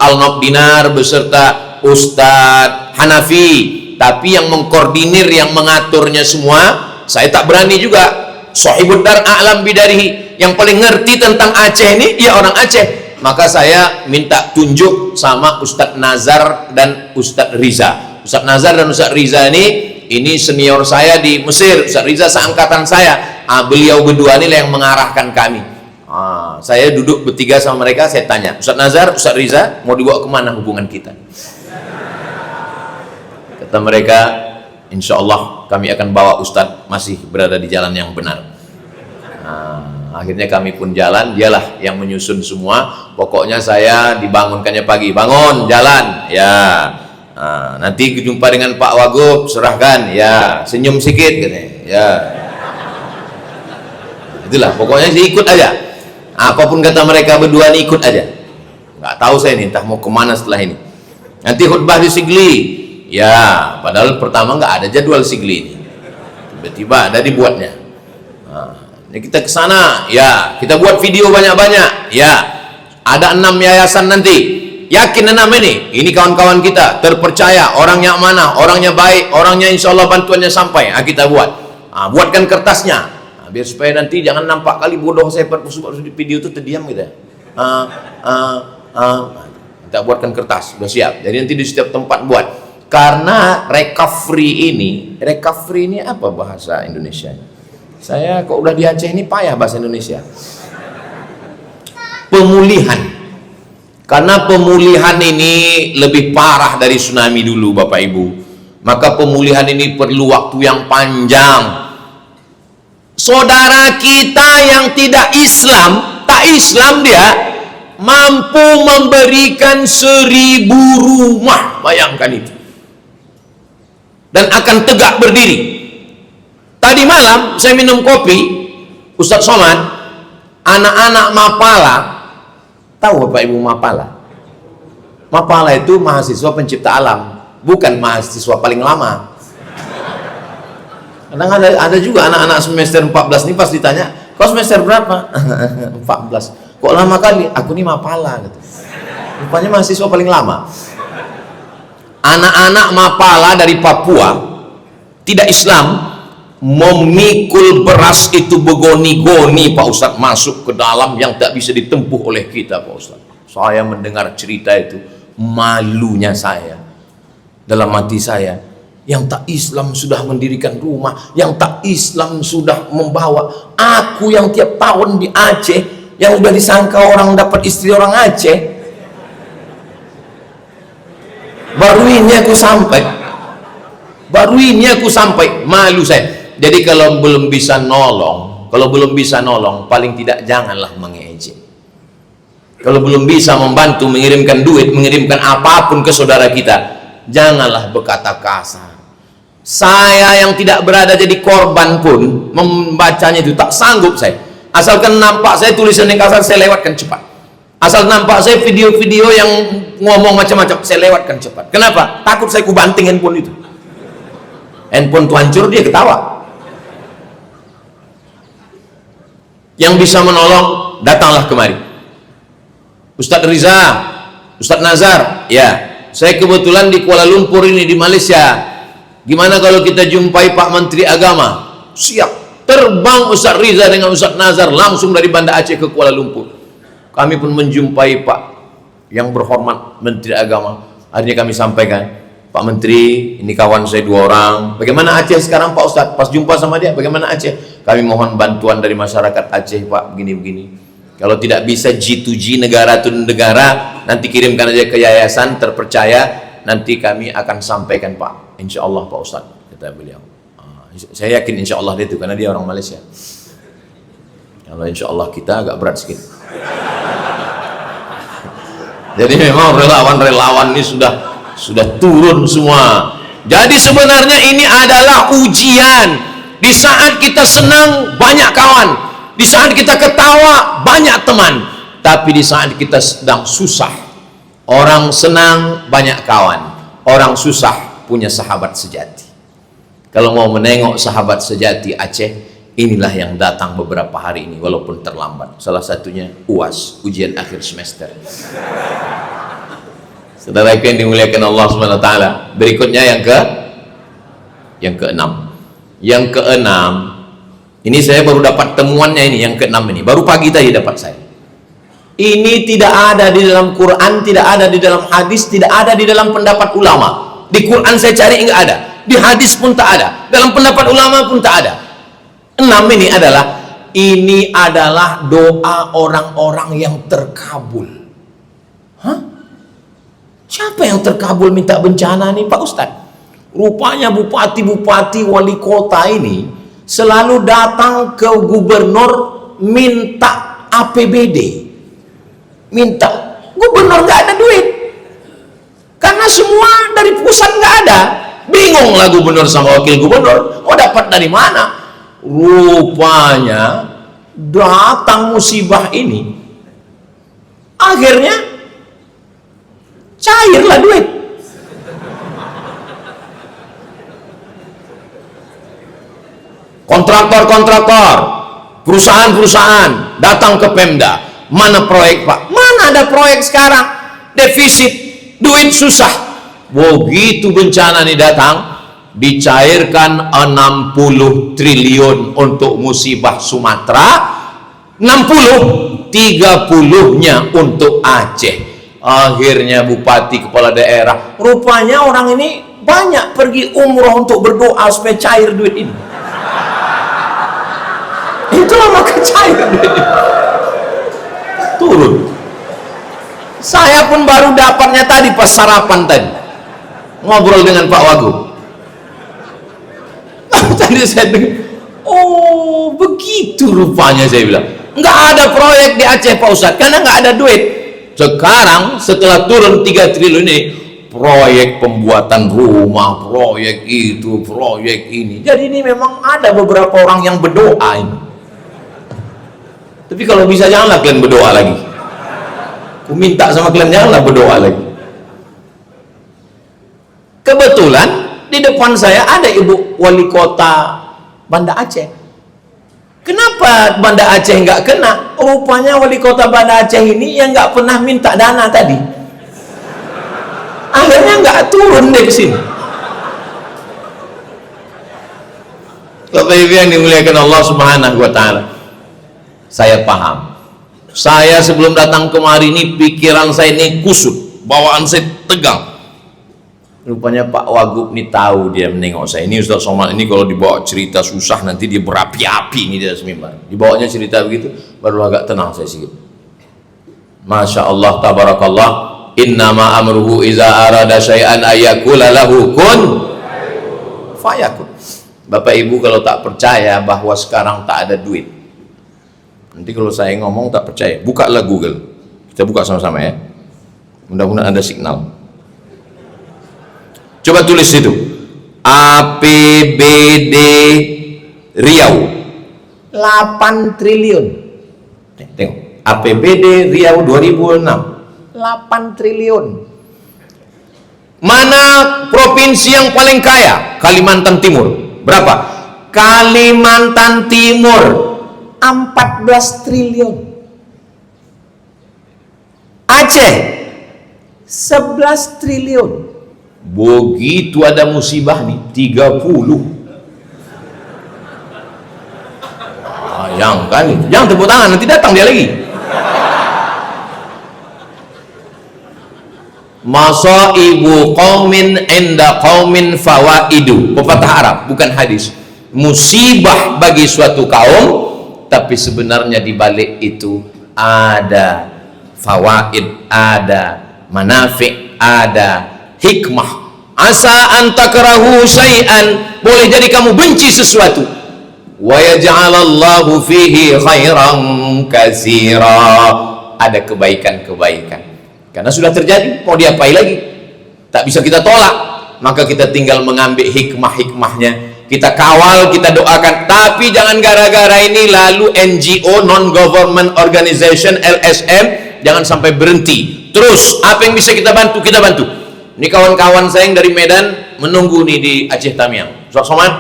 B: Al-Nob Dinar beserta Ustadz Hanafi. Tapi yang mengkoordinir, yang mengaturnya semua, saya tak berani juga. Sohibud Dar A'lam Bidarihi, yang paling ngerti tentang Aceh ini dia orang Aceh. Maka saya minta tunjuk sama Ustadz Nazar dan Ustadz Riza. Ustadz Nazar dan Ustadz Riza ini senior saya di Mesir. Ustadz Riza seangkatan saya. Beliau berdua ini yang mengarahkan kami. Saya duduk bertiga sama mereka, saya tanya, Ustadz Nazar, Ustadz Riza, mau dibawa kemana hubungan kita? Kata mereka, insya Allah kami akan bawa Ustadz masih berada di jalan yang benar. Akhirnya kami pun jalan, dialah yang menyusun semua. Pokoknya saya dibangunkannya pagi, bangun, jalan, ya. Nanti jumpa dengan Pak Wagub, serahkan, ya. Senyum sikit, katanya, ya. Itulah, pokoknya saya ikut aja. Apapun kata mereka berdua ini ikut aja. Nggak tahu saya nih, entah mau kemana setelah ini. Nanti khutbah di Sigli, ya. Padahal pertama nggak ada jadwal Sigli ini. Tiba-tiba ada dibuatnya. Ini kita ke sana, ya. Kita buat video banyak-banyak, ya. Ada 6 yayasan nanti. Yakin 6 ini kawan-kawan kita terpercaya, orangnya mana, orangnya baik, orangnya insya Allah bantuannya sampai. Kita buat. Buatkan kertasnya. Biar supaya nanti jangan nampak kali bodoh saya di video itu terdiam gitu. Kita buatkan kertas, sudah siap. Jadi nanti di setiap tempat buat. Karena recovery ini apa bahasa Indonesia? Saya kok udah di Aceh ini payah bahasa Indonesia. Pemulihan. Karena pemulihan ini lebih parah dari tsunami dulu Bapak Ibu. Maka pemulihan ini perlu waktu yang panjang. Saudara kita yang tidak Islam, tak Islam dia, mampu memberikan 1000 rumah. Bayangkan itu. dan akan tegak berdiri. Tadi malam saya minum kopi, Ustadz Somad, anak-anak Mapala, tahu Bapak Ibu Mapala? Mapala itu mahasiswa pencipta alam, bukan mahasiswa paling lama. Kadang ada juga anak-anak semester 14 nih pas ditanya, kau semester berapa? 14. Kok lama kali? Aku nih Mapala gitu. Rupanya mahasiswa paling lama. Anak-anak Mapala dari Papua tidak Islam memikul beras itu begoni-goni Pak Ustadz, masuk ke dalam yang tak bisa ditempuh oleh kita Pak Ustadz. Saya mendengar cerita itu, malunya saya dalam hati saya. Yang tak Islam sudah mendirikan rumah, yang tak Islam sudah membawa. Aku yang tiap tahun di Aceh, yang sudah disangka orang dapat istri orang Aceh, baru ini aku sampai, malu saya. Jadi kalau belum bisa nolong, paling tidak janganlah mengejek. Kalau belum bisa membantu, mengirimkan duit, mengirimkan apapun ke saudara kita, janganlah berkata kasar. Saya yang tidak berada jadi korban pun membacanya itu tak sanggup saya. Asalkan nampak saya tulisan yang kasar, saya lewatkan cepat. Asal nampak saya video-video yang ngomong macam-macam, saya lewatkan cepat. Kenapa? Takut saya kubanting handphone itu. Handphone itu hancur, dia ketawa. Yang bisa menolong, datanglah kemari. Ustadz Riza, Ustadz Nazar, ya, saya kebetulan di Kuala Lumpur ini, di Malaysia. Gimana kalau kita jumpai Pak Menteri Agama? Siap. Terbang Ustadz Riza dengan Ustadz Nazar langsung dari Banda Aceh ke Kuala Lumpur. Kami pun menjumpai Pak yang berhormat Menteri Agama. Akhirnya kami sampaikan, Pak Menteri, ini kawan saya 2 orang. Bagaimana Aceh sekarang Pak Ustadz? Pas jumpa sama dia, bagaimana Aceh? Kami mohon bantuan dari masyarakat Aceh Pak, begini-begini. Kalau tidak bisa G2G, negara to negara, nanti kirimkan aja ke yayasan terpercaya, nanti kami akan sampaikan Pak. Insya Allah Pak Ustadz, kata beliau. Saya yakin insya Allah dia itu, karena dia orang Malaysia. Kalau insya Allah kita agak berat sedikit. Jadi memang relawan-relawan ini sudah turun semua. Jadi sebenarnya ini adalah ujian. Di saat kita senang, banyak kawan. Di saat kita ketawa, banyak teman. Tapi di saat kita sedang susah, orang senang, banyak kawan. Orang susah, punya sahabat sejati. Kalau mau menengok sahabat sejati Aceh, inilah yang datang beberapa hari ini, walaupun terlambat. Salah satunya UAS, ujian akhir semester. Saudara yang dimuliakan Allah Subhanahu wa taala. Berikutnya yang keenam. Yang keenam, ini saya baru dapat temuannya ini, yang keenam ini. Baru pagi tadi dapat saya. Ini tidak ada di dalam Quran, tidak ada di dalam hadis, tidak ada di dalam pendapat ulama. Di Quran saya cari enggak ada. Di hadis pun tak ada. Dalam pendapat ulama pun tak ada. 6 ini adalah doa orang-orang yang terkabul. Hah? Siapa yang terkabul minta bencana nih Pak Ustadz? Rupanya bupati-bupati wali kota ini selalu datang ke gubernur minta APBD. Minta. Gubernur nggak ada duit. Karena semua dari pusat nggak ada. Bingung lah gubernur sama wakil gubernur. Mau dapat dari mana? Rupanya datang musibah ini, akhirnya cairlah duit. Kontraktor, perusahaan-perusahaan datang ke Pemda. Mana proyek Pak? Mana ada proyek sekarang? Defisit, duit susah. Begitu bencana ini datang, dicairkan 60 triliun untuk musibah Sumatera, 30-nya untuk Aceh. Akhirnya bupati, kepala daerah, rupanya orang ini banyak pergi umroh untuk berdoa supaya cair duit ini. Itulah maka cair duit ini. Turun. Saya pun baru dapatnya tadi pas sarapan tadi, ngobrol dengan Pak Wagub. Tadi saya dengar, oh begitu rupanya, saya bilang. Nggak ada proyek di Aceh Pak Ustadz, karena nggak ada duit. Sekarang setelah turun 3 triliun ini, proyek pembuatan rumah, proyek itu, proyek ini. Jadi ini memang ada beberapa orang yang berdoa ini. Tapi kalau bisa janganlah kalian berdoa lagi. Aku minta sama kalian janganlah berdoa lagi. Kebetulan di depan saya ada ibu wali kota Banda Aceh. Kenapa Banda Aceh nggak kena? Rupanya wali kota Banda Aceh ini yang nggak pernah minta dana tadi. Akhirnya nggak turun deh ke sini. Bapak Ibu yang dimuliakan Allah Subhanahu wa taala. Saya paham. Saya sebelum datang kemari ini pikiran saya ini kusut, bawaan saya tegang. Rupanya Pak Wagub ini tahu, dia menengok saya. Ini Ustaz Somad ini kalau dibawa cerita susah nanti dia berapi-api ini dia semimbar. Dibawanya cerita begitu baru agak tenang saya sedikit. Masya Allah tabarakallah. Innama amruhu iza arada syai'an ayyakula lahu kun fayakun. Bapak Ibu kalau tak percaya bahwa sekarang tak ada duit, nanti kalau saya ngomong tak percaya, bukalah Google. Kita buka sama-sama ya. Mudah-mudahan ada signal. Coba tulis itu. APBD Riau 8 triliun. Tengok. APBD Riau 2006 8 triliun. Mana provinsi yang paling kaya? Kalimantan Timur. Berapa? Kalimantan Timur 14 triliun. Aceh 11 triliun. Begitu ada musibah nih 30. Bayangkan itu. Jangan tepuk tangan, nanti datang dia lagi. Masaibu qaumin inda qaumin fawaidu. Pepatah Arab, bukan hadis. Musibah bagi suatu kaum, tapi sebenarnya di balik itu ada fawaid, ada manafi', ada hikmah. Asa an takrahu syai'an, boleh jadi kamu benci sesuatu, wa yaj'alallahu fihi khairan katsira, ada kebaikan-kebaikan. Karena sudah terjadi, mau diapain lagi? Tak bisa kita tolak, maka kita tinggal mengambil hikmah-hikmahnya, kita kawal, kita doakan. Tapi jangan gara-gara ini lalu NGO, non-government organization, LSM, jangan sampai berhenti. Terus, apa yang bisa kita bantu, kita bantu. Ini kawan-kawan saya yang dari Medan menunggu nih di Aceh Tamiang. Ustaz Somad,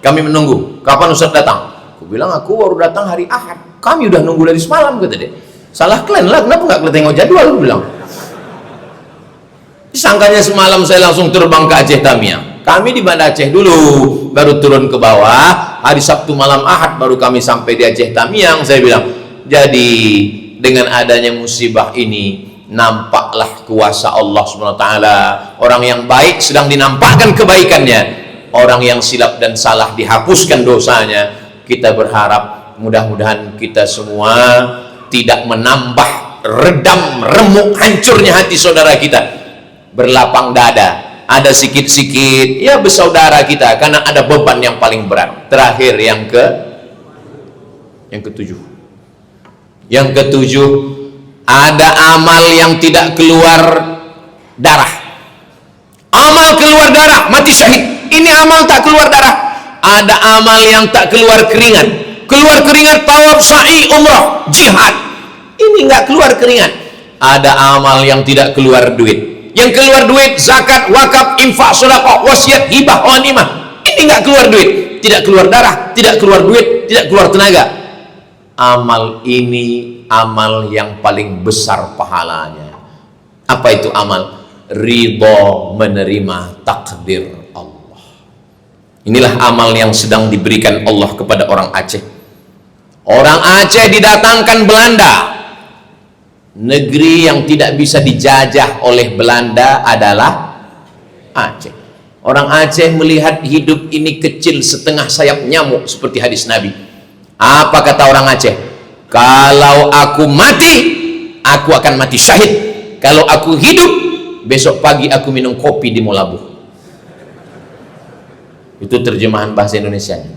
B: kami menunggu. Kapan Ustaz datang? Aku bilang, aku baru datang hari Ahad. Kami udah nunggu dari semalam, kata dia. Salah kalian lah, kenapa nggak kalian tengok jadwal? Aku bilang. Disangkanya semalam saya langsung terbang ke Aceh Tamiang. Kami di Banda Aceh dulu, baru turun ke bawah. Hari Sabtu malam Ahad baru kami sampai di Aceh Tamiang. Saya bilang, jadi dengan adanya musibah ini, nampaklah kuasa Allah SWT. Orang yang baik sedang dinampakkan kebaikannya, orang yang silap dan salah dihapuskan dosanya. Kita berharap mudah-mudahan kita semua tidak menambah redam remuk hancurnya hati saudara kita. Berlapang dada, ada sikit-sikit ya bersaudara kita, karena ada beban yang paling berat. Terakhir yang ketujuh, ada amal yang tidak keluar darah. Amal keluar darah, mati syahid. Ini amal tak keluar darah. Ada amal yang tak keluar keringat. Keluar keringat tawaf, sa'i, umrah, jihad. Ini nggak keluar keringat. Ada amal yang tidak keluar duit. Yang keluar duit, zakat, wakaf, infak, sedekah, wasiat, hibah, ghanimah. Ini nggak keluar duit, tidak keluar darah, tidak keluar duit, tidak keluar tenaga. Amal ini amal yang paling besar pahalanya. Apa itu amal? Ridho menerima takdir Allah. Inilah amal yang sedang diberikan Allah kepada orang Aceh. Orang Aceh didatangkan Belanda. Negeri yang tidak bisa dijajah oleh Belanda adalah Aceh. Orang Aceh melihat hidup ini kecil setengah sayap nyamuk, seperti hadis Nabi. Apa kata orang Aceh? Kalau aku mati, aku akan mati syahid. Kalau aku hidup, besok pagi aku minum kopi di Molabu. Itu terjemahan bahasa Indonesianya.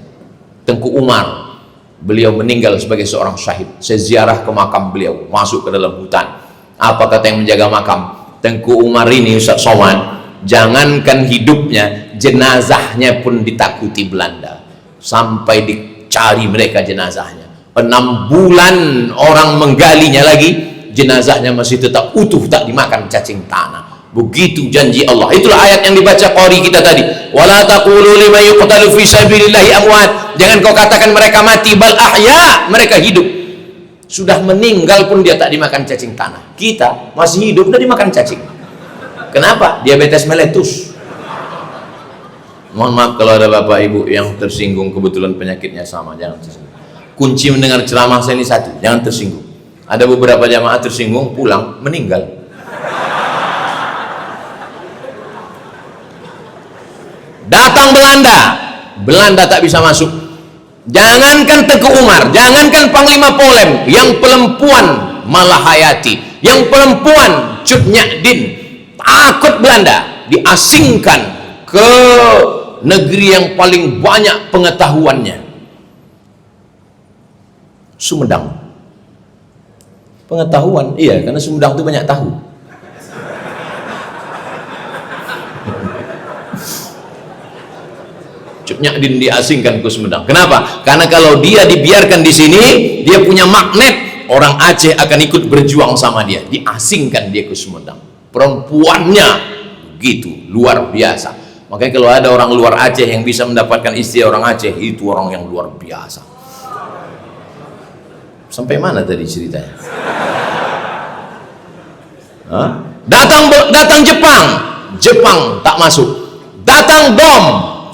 B: Tengku Umar, beliau meninggal sebagai seorang syahid. Saya ziarah ke makam beliau, masuk ke dalam hutan. Apa kata yang menjaga makam? Tengku Umar ini, Ustaz Somad, jangankan hidupnya, jenazahnya pun ditakuti Belanda. Sampai dicari mereka jenazahnya. 6 bulan orang menggalinya lagi, jenazahnya masih tetap utuh, tak dimakan cacing tanah. Begitu janji Allah. Itulah ayat yang dibaca qari kita tadi. Wala taqulu liman yuqtalu fi sabilillahi amwat. Jangan kau katakan mereka mati, bal ahya, mereka hidup. Sudah meninggal pun dia tak dimakan cacing tanah. Kita masih hidup, udah dimakan cacing. Kenapa? Diabetes meletus. Mohon maaf kalau ada bapak ibu yang tersinggung, kebetulan penyakitnya sama, jangan tersinggung. Kunci mendengar ceramah saya ini satu, jangan tersinggung. Ada beberapa jamaah tersinggung, pulang, meninggal. Datang Belanda tak bisa masuk. Jangankan Teguh Umar, jangankan Panglima Polem, yang perempuan Malahayati, yang perempuan Cut Nyak Din, takut Belanda, diasingkan ke negeri yang paling banyak pengetahuannya, Sumedang. Pengetahuan, iya, karena Sumedang itu banyak tahu. Cut Nyak Din diasingkan ke Sumedang. Kenapa? Karena kalau dia dibiarkan di sini, dia punya magnet, orang Aceh akan ikut berjuang sama dia. Diasingkan dia ke Sumedang. Perempuannya begitu luar biasa. Makanya kalau ada orang luar Aceh yang bisa mendapatkan istri orang Aceh, itu orang yang luar biasa. Sampai mana tadi ceritanya? Hah? Datang Jepang tak masuk. Datang bom,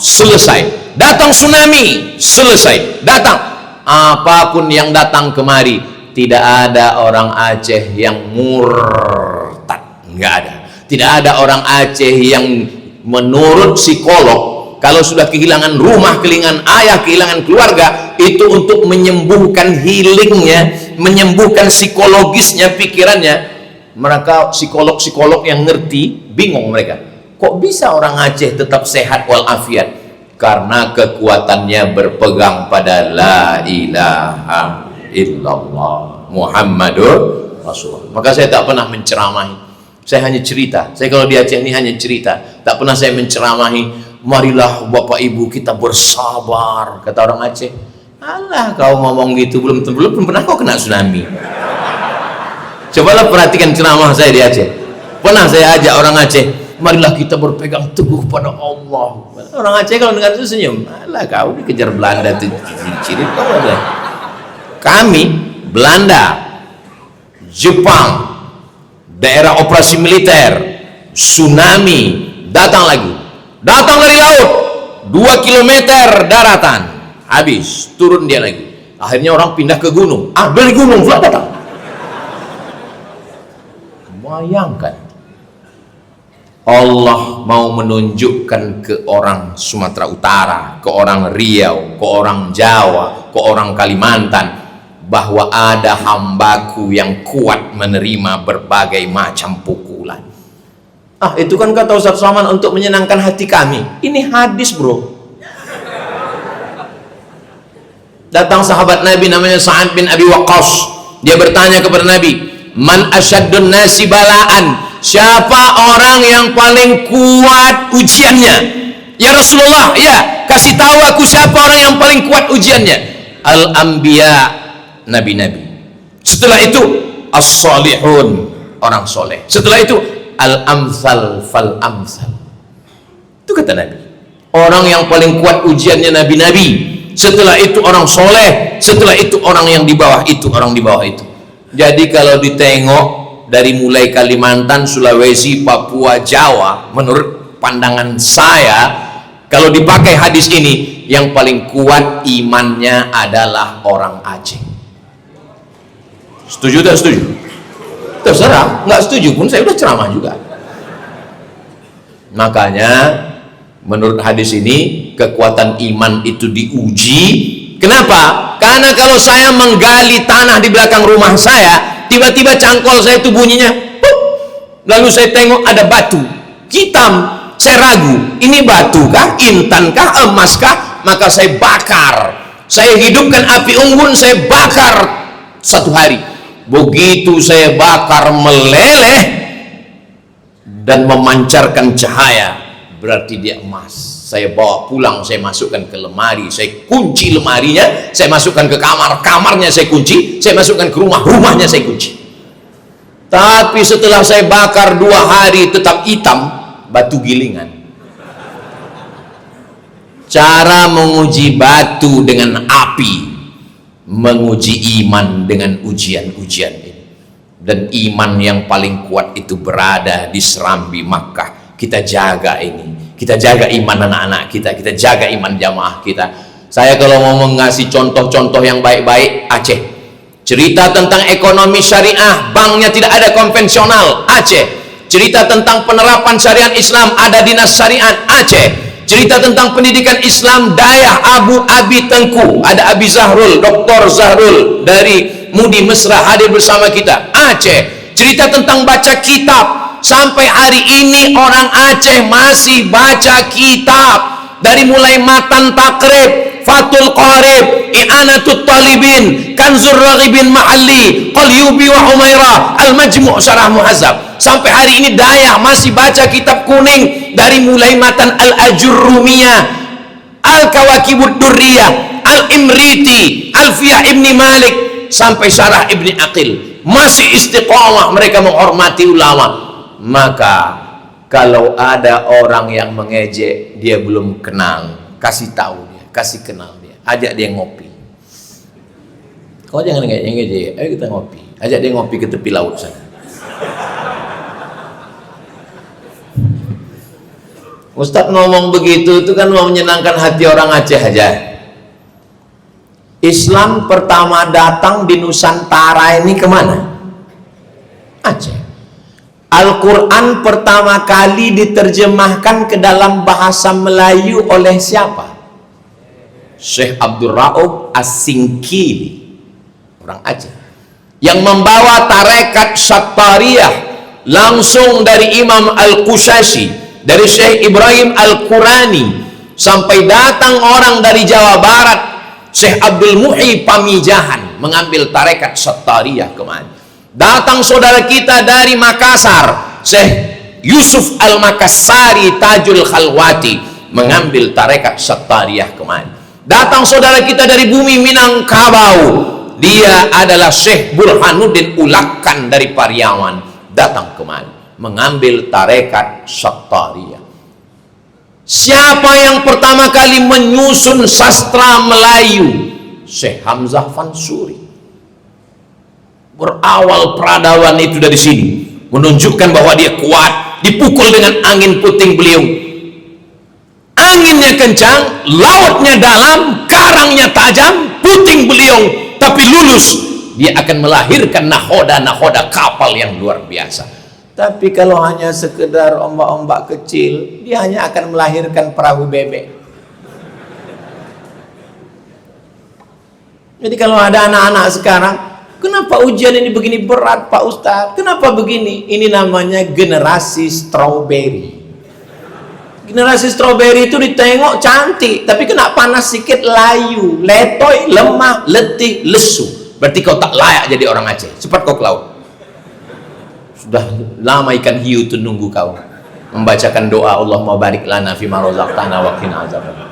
B: selesai. Datang tsunami, selesai. Datang apapun yang datang kemari, tidak ada orang Aceh yang murtad, nggak ada. Tidak ada orang Aceh yang menurut psikolog, kalau sudah kehilangan rumah, kehilangan ayah, kehilangan keluarga, itu untuk menyembuhkan healingnya, menyembuhkan psikologisnya, pikirannya. Mereka psikolog-psikolog yang ngerti, bingung mereka. Kok bisa orang Aceh tetap sehat walafiat? Karena kekuatannya berpegang pada la ilaha illallah Muhammadur Rasulullah. Maka saya tak pernah menceramahi. Saya hanya cerita. Saya kalau di Aceh ini hanya cerita. Tak pernah saya menceramahi. Marilah Bapak Ibu kita bersabar, kata orang Aceh. Alah kau ngomong gitu, belum pernah kau kena tsunami. Cobalah perhatikan ceramah saya di Aceh. Pernah saya ajak orang Aceh, marilah kita berpegang teguh pada Allah. Orang Aceh kalau dengar itu senyum. Alah kau dikejar Belanda tuh ciri kau ada. Kami Belanda, Jepang, daerah operasi militer, tsunami, datang lagi. Datang dari laut, 2 km daratan, habis, turun dia lagi. Akhirnya orang pindah ke gunung. Dari gunung pula datang. Bayangkan, Allah mau menunjukkan ke orang Sumatera Utara, ke orang Riau, ke orang Jawa, ke orang Kalimantan, bahwa ada hambaku yang kuat menerima berbagai macam pukulan. Itu kan kata Ustaz Saman untuk menyenangkan hati kami. Ini hadis bro. Datang sahabat Nabi namanya Sa'ad bin Abi Waqqas. Dia bertanya kepada Nabi, man asyaddun nasi balaan, siapa orang yang paling kuat ujiannya? Ya Rasulullah, ya, kasih tahu aku siapa orang yang paling kuat ujiannya. Al-anbiya, nabi-nabi. Setelah itu as-salihun, orang soleh. Setelah itu al-amsal fal-amsal. Itu kata Nabi. Orang yang paling kuat ujiannya nabi-nabi. Setelah itu orang soleh. Setelah itu orang yang di bawah itu, orang di bawah itu. Jadi kalau ditengok dari mulai Kalimantan, Sulawesi, Papua, Jawa, menurut pandangan saya, kalau dipakai hadis ini, yang paling kuat imannya adalah orang Aceh. Setuju tak setuju? Terserah, nggak setuju pun saya udah ceramah juga. Makanya menurut hadis ini, kekuatan iman itu diuji. Kenapa? Karena kalau saya menggali tanah di belakang rumah saya, tiba-tiba cangkol saya itu bunyinya pup. Lalu saya tengok ada batu hitam, saya ragu, ini batu kah, intan kah, emas kah? Maka saya bakar, saya hidupkan api unggun, saya bakar 1 hari. Begitu saya bakar meleleh, dan memancarkan cahaya, berarti dia emas. Saya bawa pulang, saya masukkan ke lemari, saya kunci lemarinya, saya masukkan ke kamar, kamarnya saya kunci, saya masukkan ke rumah, rumahnya saya kunci. Tapi setelah saya bakar 2 hari tetap hitam, batu gilingan. Cara menguji batu dengan api, menguji iman dengan ujian-ujian ini. Dan iman yang paling kuat itu berada di Serambi Makkah. Kita jaga ini, kita jaga iman anak-anak kita, kita jaga iman jamaah kita. Saya kalau mau ngasih contoh-contoh yang baik-baik, Aceh. Cerita tentang ekonomi syariah, banknya tidak ada konvensional, Aceh. Cerita tentang penerapan syariat Islam, ada dinas syariat, Aceh. Cerita tentang pendidikan Islam, Dayah Abu Abi Tengku, ada Abi Zahrul, Dr. Zahrul dari Mudi Mesra hadir bersama kita, Aceh. Cerita tentang baca kitab, sampai hari ini orang Aceh masih baca kitab, dari mulai Matan Takrib, Fathul Qarib, I'anatul Talibin, Kanzur Raghibin Mahalli, Qalyubi wa Umairah, Al-Majmu' Syarah Muhazzab. Sampai hari ini Dayah masih baca kitab kuning, dari mulai Matan Al-Ajurrumiyah, Al-Kawakibud Durriyah, Al-Imriti, Alfiyah Ibni Malik, sampai Syarah Ibni Aqil. Masih istiqamah mereka menghormati ulama. Maka kalau ada orang yang mengejek, dia belum kenal, kasih tahu dia, kasih kenal dia, ajak dia ngopi. Kau jangan ngejek, ayo kita ngopi, ajak dia ngopi ke tepi laut sana. Ustadz ngomong begitu itu kan mau menyenangkan hati orang Aceh aja. Islam pertama datang di Nusantara ini kemana? Aceh. Al-Quran pertama kali diterjemahkan ke dalam bahasa Melayu oleh siapa? Syekh Abdul Raub As-Singkili, orang Aceh, yang membawa tarekat Sattariyah langsung dari Imam Al-Qushashi, dari Syekh Ibrahim Al-Qurani, sampai datang orang dari Jawa Barat, Syekh Abdul Muhyi Pamijahan, mengambil tarekat Sattariyah kemana. Datang saudara kita dari Makassar, Syekh Yusuf Al-Makassari Tajul Khalwati, mengambil tarekat Sattariyah kemana. Datang saudara kita dari bumi Minangkabau, dia adalah Syekh Burhanuddin Ulakan dari Pariaman, datang kemana, mengambil tarekat Sattariyah. Siapa yang pertama kali menyusun sastra Melayu? Syekh Hamzah Fansuri. Berawal peradaban itu dari sini, menunjukkan bahwa dia kuat, dipukul dengan angin puting beliung. Anginnya kencang, lautnya dalam, karangnya tajam, puting beliung, tapi lulus. Dia akan melahirkan nahoda-nahoda kapal yang luar biasa. Tapi kalau hanya sekedar ombak-ombak kecil, dia hanya akan melahirkan perahu bebek. Jadi kalau ada anak-anak sekarang, kenapa ujian ini begini berat Pak Ustadz? Kenapa begini? Ini namanya generasi strawberry. Generasi strawberry itu ditengok cantik, tapi kena panas sedikit layu, letoy, lemah, letih, lesu. Berarti kau tak layak jadi orang Aceh. Cepat kau ke laut. Sudah lama ikan hiu itu nunggu kau membacakan doa Allahumma barik lana fima razaqtana wa qina azabannar.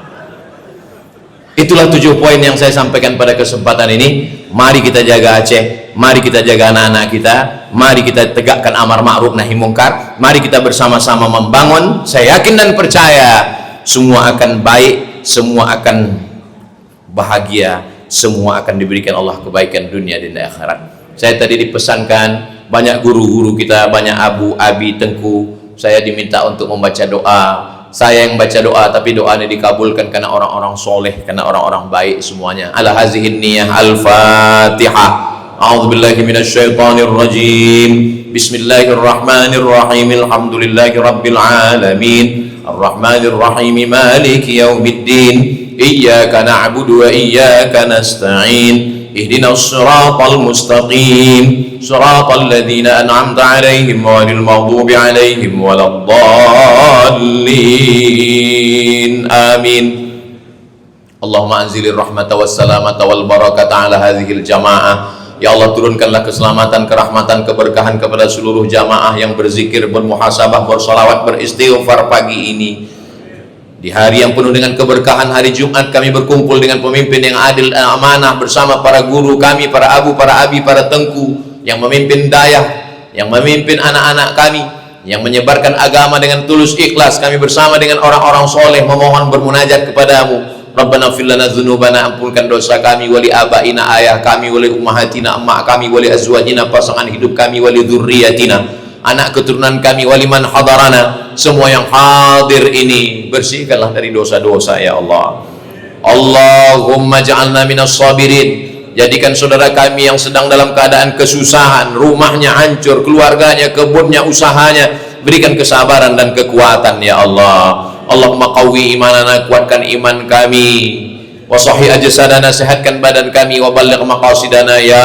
B: Itulah 7 poin yang saya sampaikan pada kesempatan ini. Mari kita jaga Aceh, mari kita jaga anak-anak kita, mari kita tegakkan amar ma'ruf nahi mungkar, mari kita bersama-sama membangun. Saya yakin dan percaya semua akan baik, semua akan bahagia, semua akan diberikan Allah kebaikan dunia dan akhirat. Saya tadi dipesankan banyak guru-guru kita, banyak Abu Abi Tengku, saya diminta untuk membaca doa. Saya yang baca doa, tapi doa ini dikabulkan karena orang-orang soleh, karena orang-orang baik semuanya. Ala hazihin niyah. Al-Fatihah. A'udzubillahi minasyaitonir rajim. Bismillahirrahmanirrahim. Alhamdulillahi rabbil alamin. Ar-Rahmanir Rahim. Maliki yaumiddin. Iyyaka na'budu wa iyyaka nasta'in. Ihdinas siratal mustaqim, siratal ladzina an'amta 'alaihim ghairil maghdubi 'alaihim waladdallin. Amin. Allahumma anzilir rahmata was salamata wal barakata ala hadhil jamaah Ya Allah, turunkanlah keselamatan, kerahmatan, keberkahan kepada seluruh jamaah yang berzikir, bermuhasabah, bersalawat, beristighfar pagi ini. Di hari yang penuh dengan keberkahan, hari Jumat, kami berkumpul dengan pemimpin yang adil dan amanah bersama para guru kami, para abu, para abi, para tengku yang memimpin dayah, yang memimpin anak-anak kami, yang menyebarkan agama dengan tulus ikhlas. Kami bersama dengan orang-orang soleh memohon bermunajat kepadamu. Rabbana fir lana dzunubana, ampunkan dosa kami, wali abaina, ayah kami, wali ummahatina, emak kami, wali azwajina, pasangan hidup kami, wali dzurriyyatina, anak keturunan kami, wali man hadarana, semua yang hadir ini, bersihkanlah dari dosa-dosa ya Allah. Allahumma ja'alna minas sabirin, jadikan saudara kami yang sedang dalam keadaan kesusahan, rumahnya hancur, keluarganya, kebunnya, usahanya, berikan kesabaran dan kekuatan ya Allah. Allahumma qawwi imanana, kuatkan iman kami, wa sahih ajsadana, sehatkan badan kami, wa balligh maqasidana ya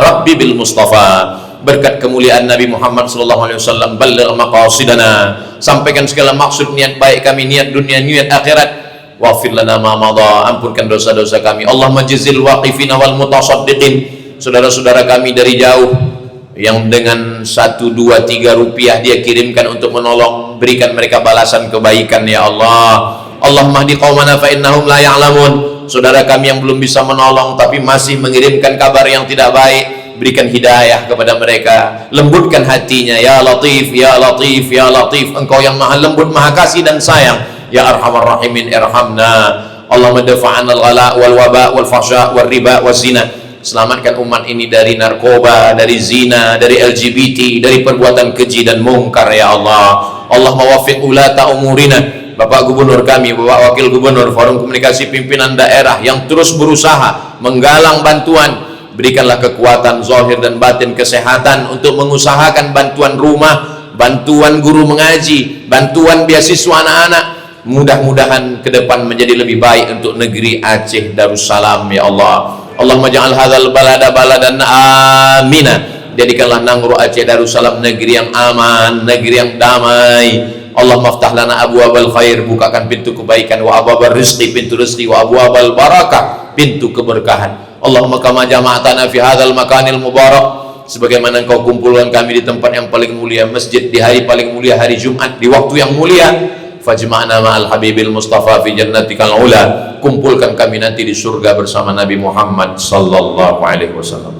B: Rabbi bil Mustafa, berkat kemuliaan Nabi Muhammad sallallahu alaihi wasallam, balligh maqasidana, sampaikan segala maksud niat baik kami, niat dunia, niat akhirat. Waghfir lana ma madha, ampunkan dosa-dosa kami. Allahumma jazil waqifina wal mutasaddiqin, saudara-saudara kami dari jauh yang dengan 1, 2, 3 rupiah dia kirimkan untuk menolong, berikan mereka balasan kebaikan ya Allah. Allahumma hdi qaumana fa innahum la ya'lamun, saudara kami yang belum bisa menolong tapi masih mengirimkan kabar yang tidak baik, berikan hidayah kepada mereka, lembutkan hatinya ya Latif, ya Latif, ya Latif, engkau yang maha lembut, maha kasih dan sayang ya Arhamar Rahimin, irhamna. Allahumma dafa'an al-ghala wal waba wal fahsya wal riba wal zina, selamatkan umat ini dari narkoba, dari zina, dari LGBT, dari perbuatan keji dan mungkar ya Allah. Allahumma waffiq ulata umurina, Bapak Gubernur kami, Bapak Wakil Gubernur, Forum Komunikasi Pimpinan Daerah yang terus berusaha menggalang bantuan, berikanlah kekuatan zahir dan batin, kesehatan untuk mengusahakan bantuan rumah, bantuan guru mengaji, bantuan beasiswa anak-anak. Mudah-mudahan ke depan menjadi lebih baik untuk negeri Aceh Darussalam ya Allah. Allahumma ja'al hadzal balada baladan amina, jadikanlah Nangro Aceh Darussalam negeri yang aman, negeri yang damai. Allahumma aftah lana abwabal khair, bukakan pintu kebaikan, wa abwabal rizqi, pintu rezeki, wa abwabal barakah, pintu keberkahan. Allahumma kama jama'atana fi hadzal makanil mubarak, sebagaimana engkau kumpulkan kami di tempat yang paling mulia, masjid, di hari paling mulia, hari Jumat, di waktu yang mulia, fajma'na ma'al habibil mustafa fi jannatikal ula, kumpulkan kami nanti di surga bersama Nabi Muhammad sallallahu alaihi wasallam.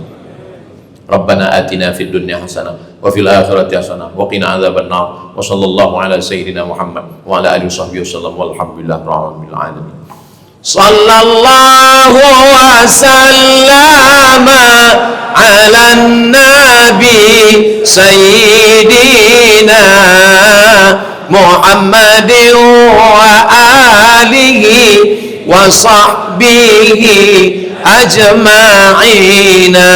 B: Rabbana atina fid dunya hasanah wa fil akhirati hasanah wa qina adzabannar, wa sallallahu ala sayyidina Muhammad wa ala alihi washabbihi wasallam, walhamdulillahi rabbil alamin.
A: Sallallahu wa sallama ala nabi sayyidina Muhammadin wa alihi wa sahbihi ajma'ina.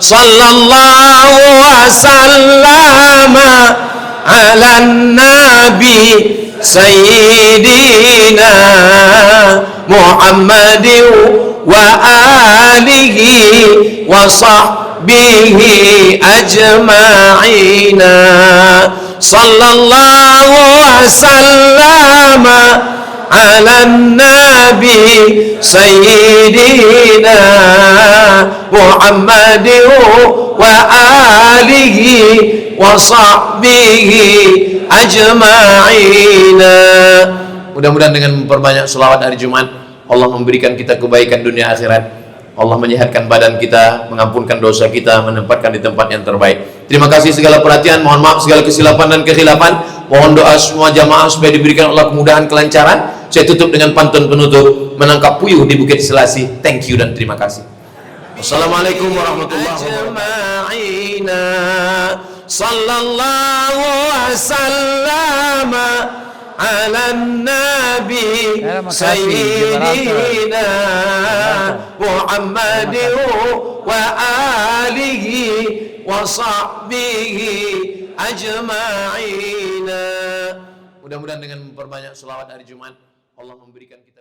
A: Sallallahu wa sallama ala nabi sayyidina Muhammadin wa alihi wa sahbihi ajma'ina. Sallallahu wa sallama ala nabi sayyidina Muhammadin wa alihi wa sahbihi ajma'ina.
B: Mudah-mudahan dengan memperbanyak selawat hari Jumat, Allah memberikan kita kebaikan dunia akhirat. Allah menyehatkan badan kita, mengampunkan dosa kita, menempatkan di tempat yang terbaik. Terima kasih segala perhatian, mohon maaf segala kesilapan dan kekhilafan. Mohon doa semua jamaah supaya diberikan Allah kemudahan, kelancaran. Saya tutup dengan pantun penutup, menangkap puyuh di Bukit Selasih. Thank you dan terima kasih. Assalamualaikum warahmatullahi wabarakatuh. Sallallahu wasallam ala nabi sayyidina Muhammadin wa alihi wa sahbihi ajma'ina. Mudah-mudahan dengan memperbanyak selawat hari Jumat, Allah memberikan kita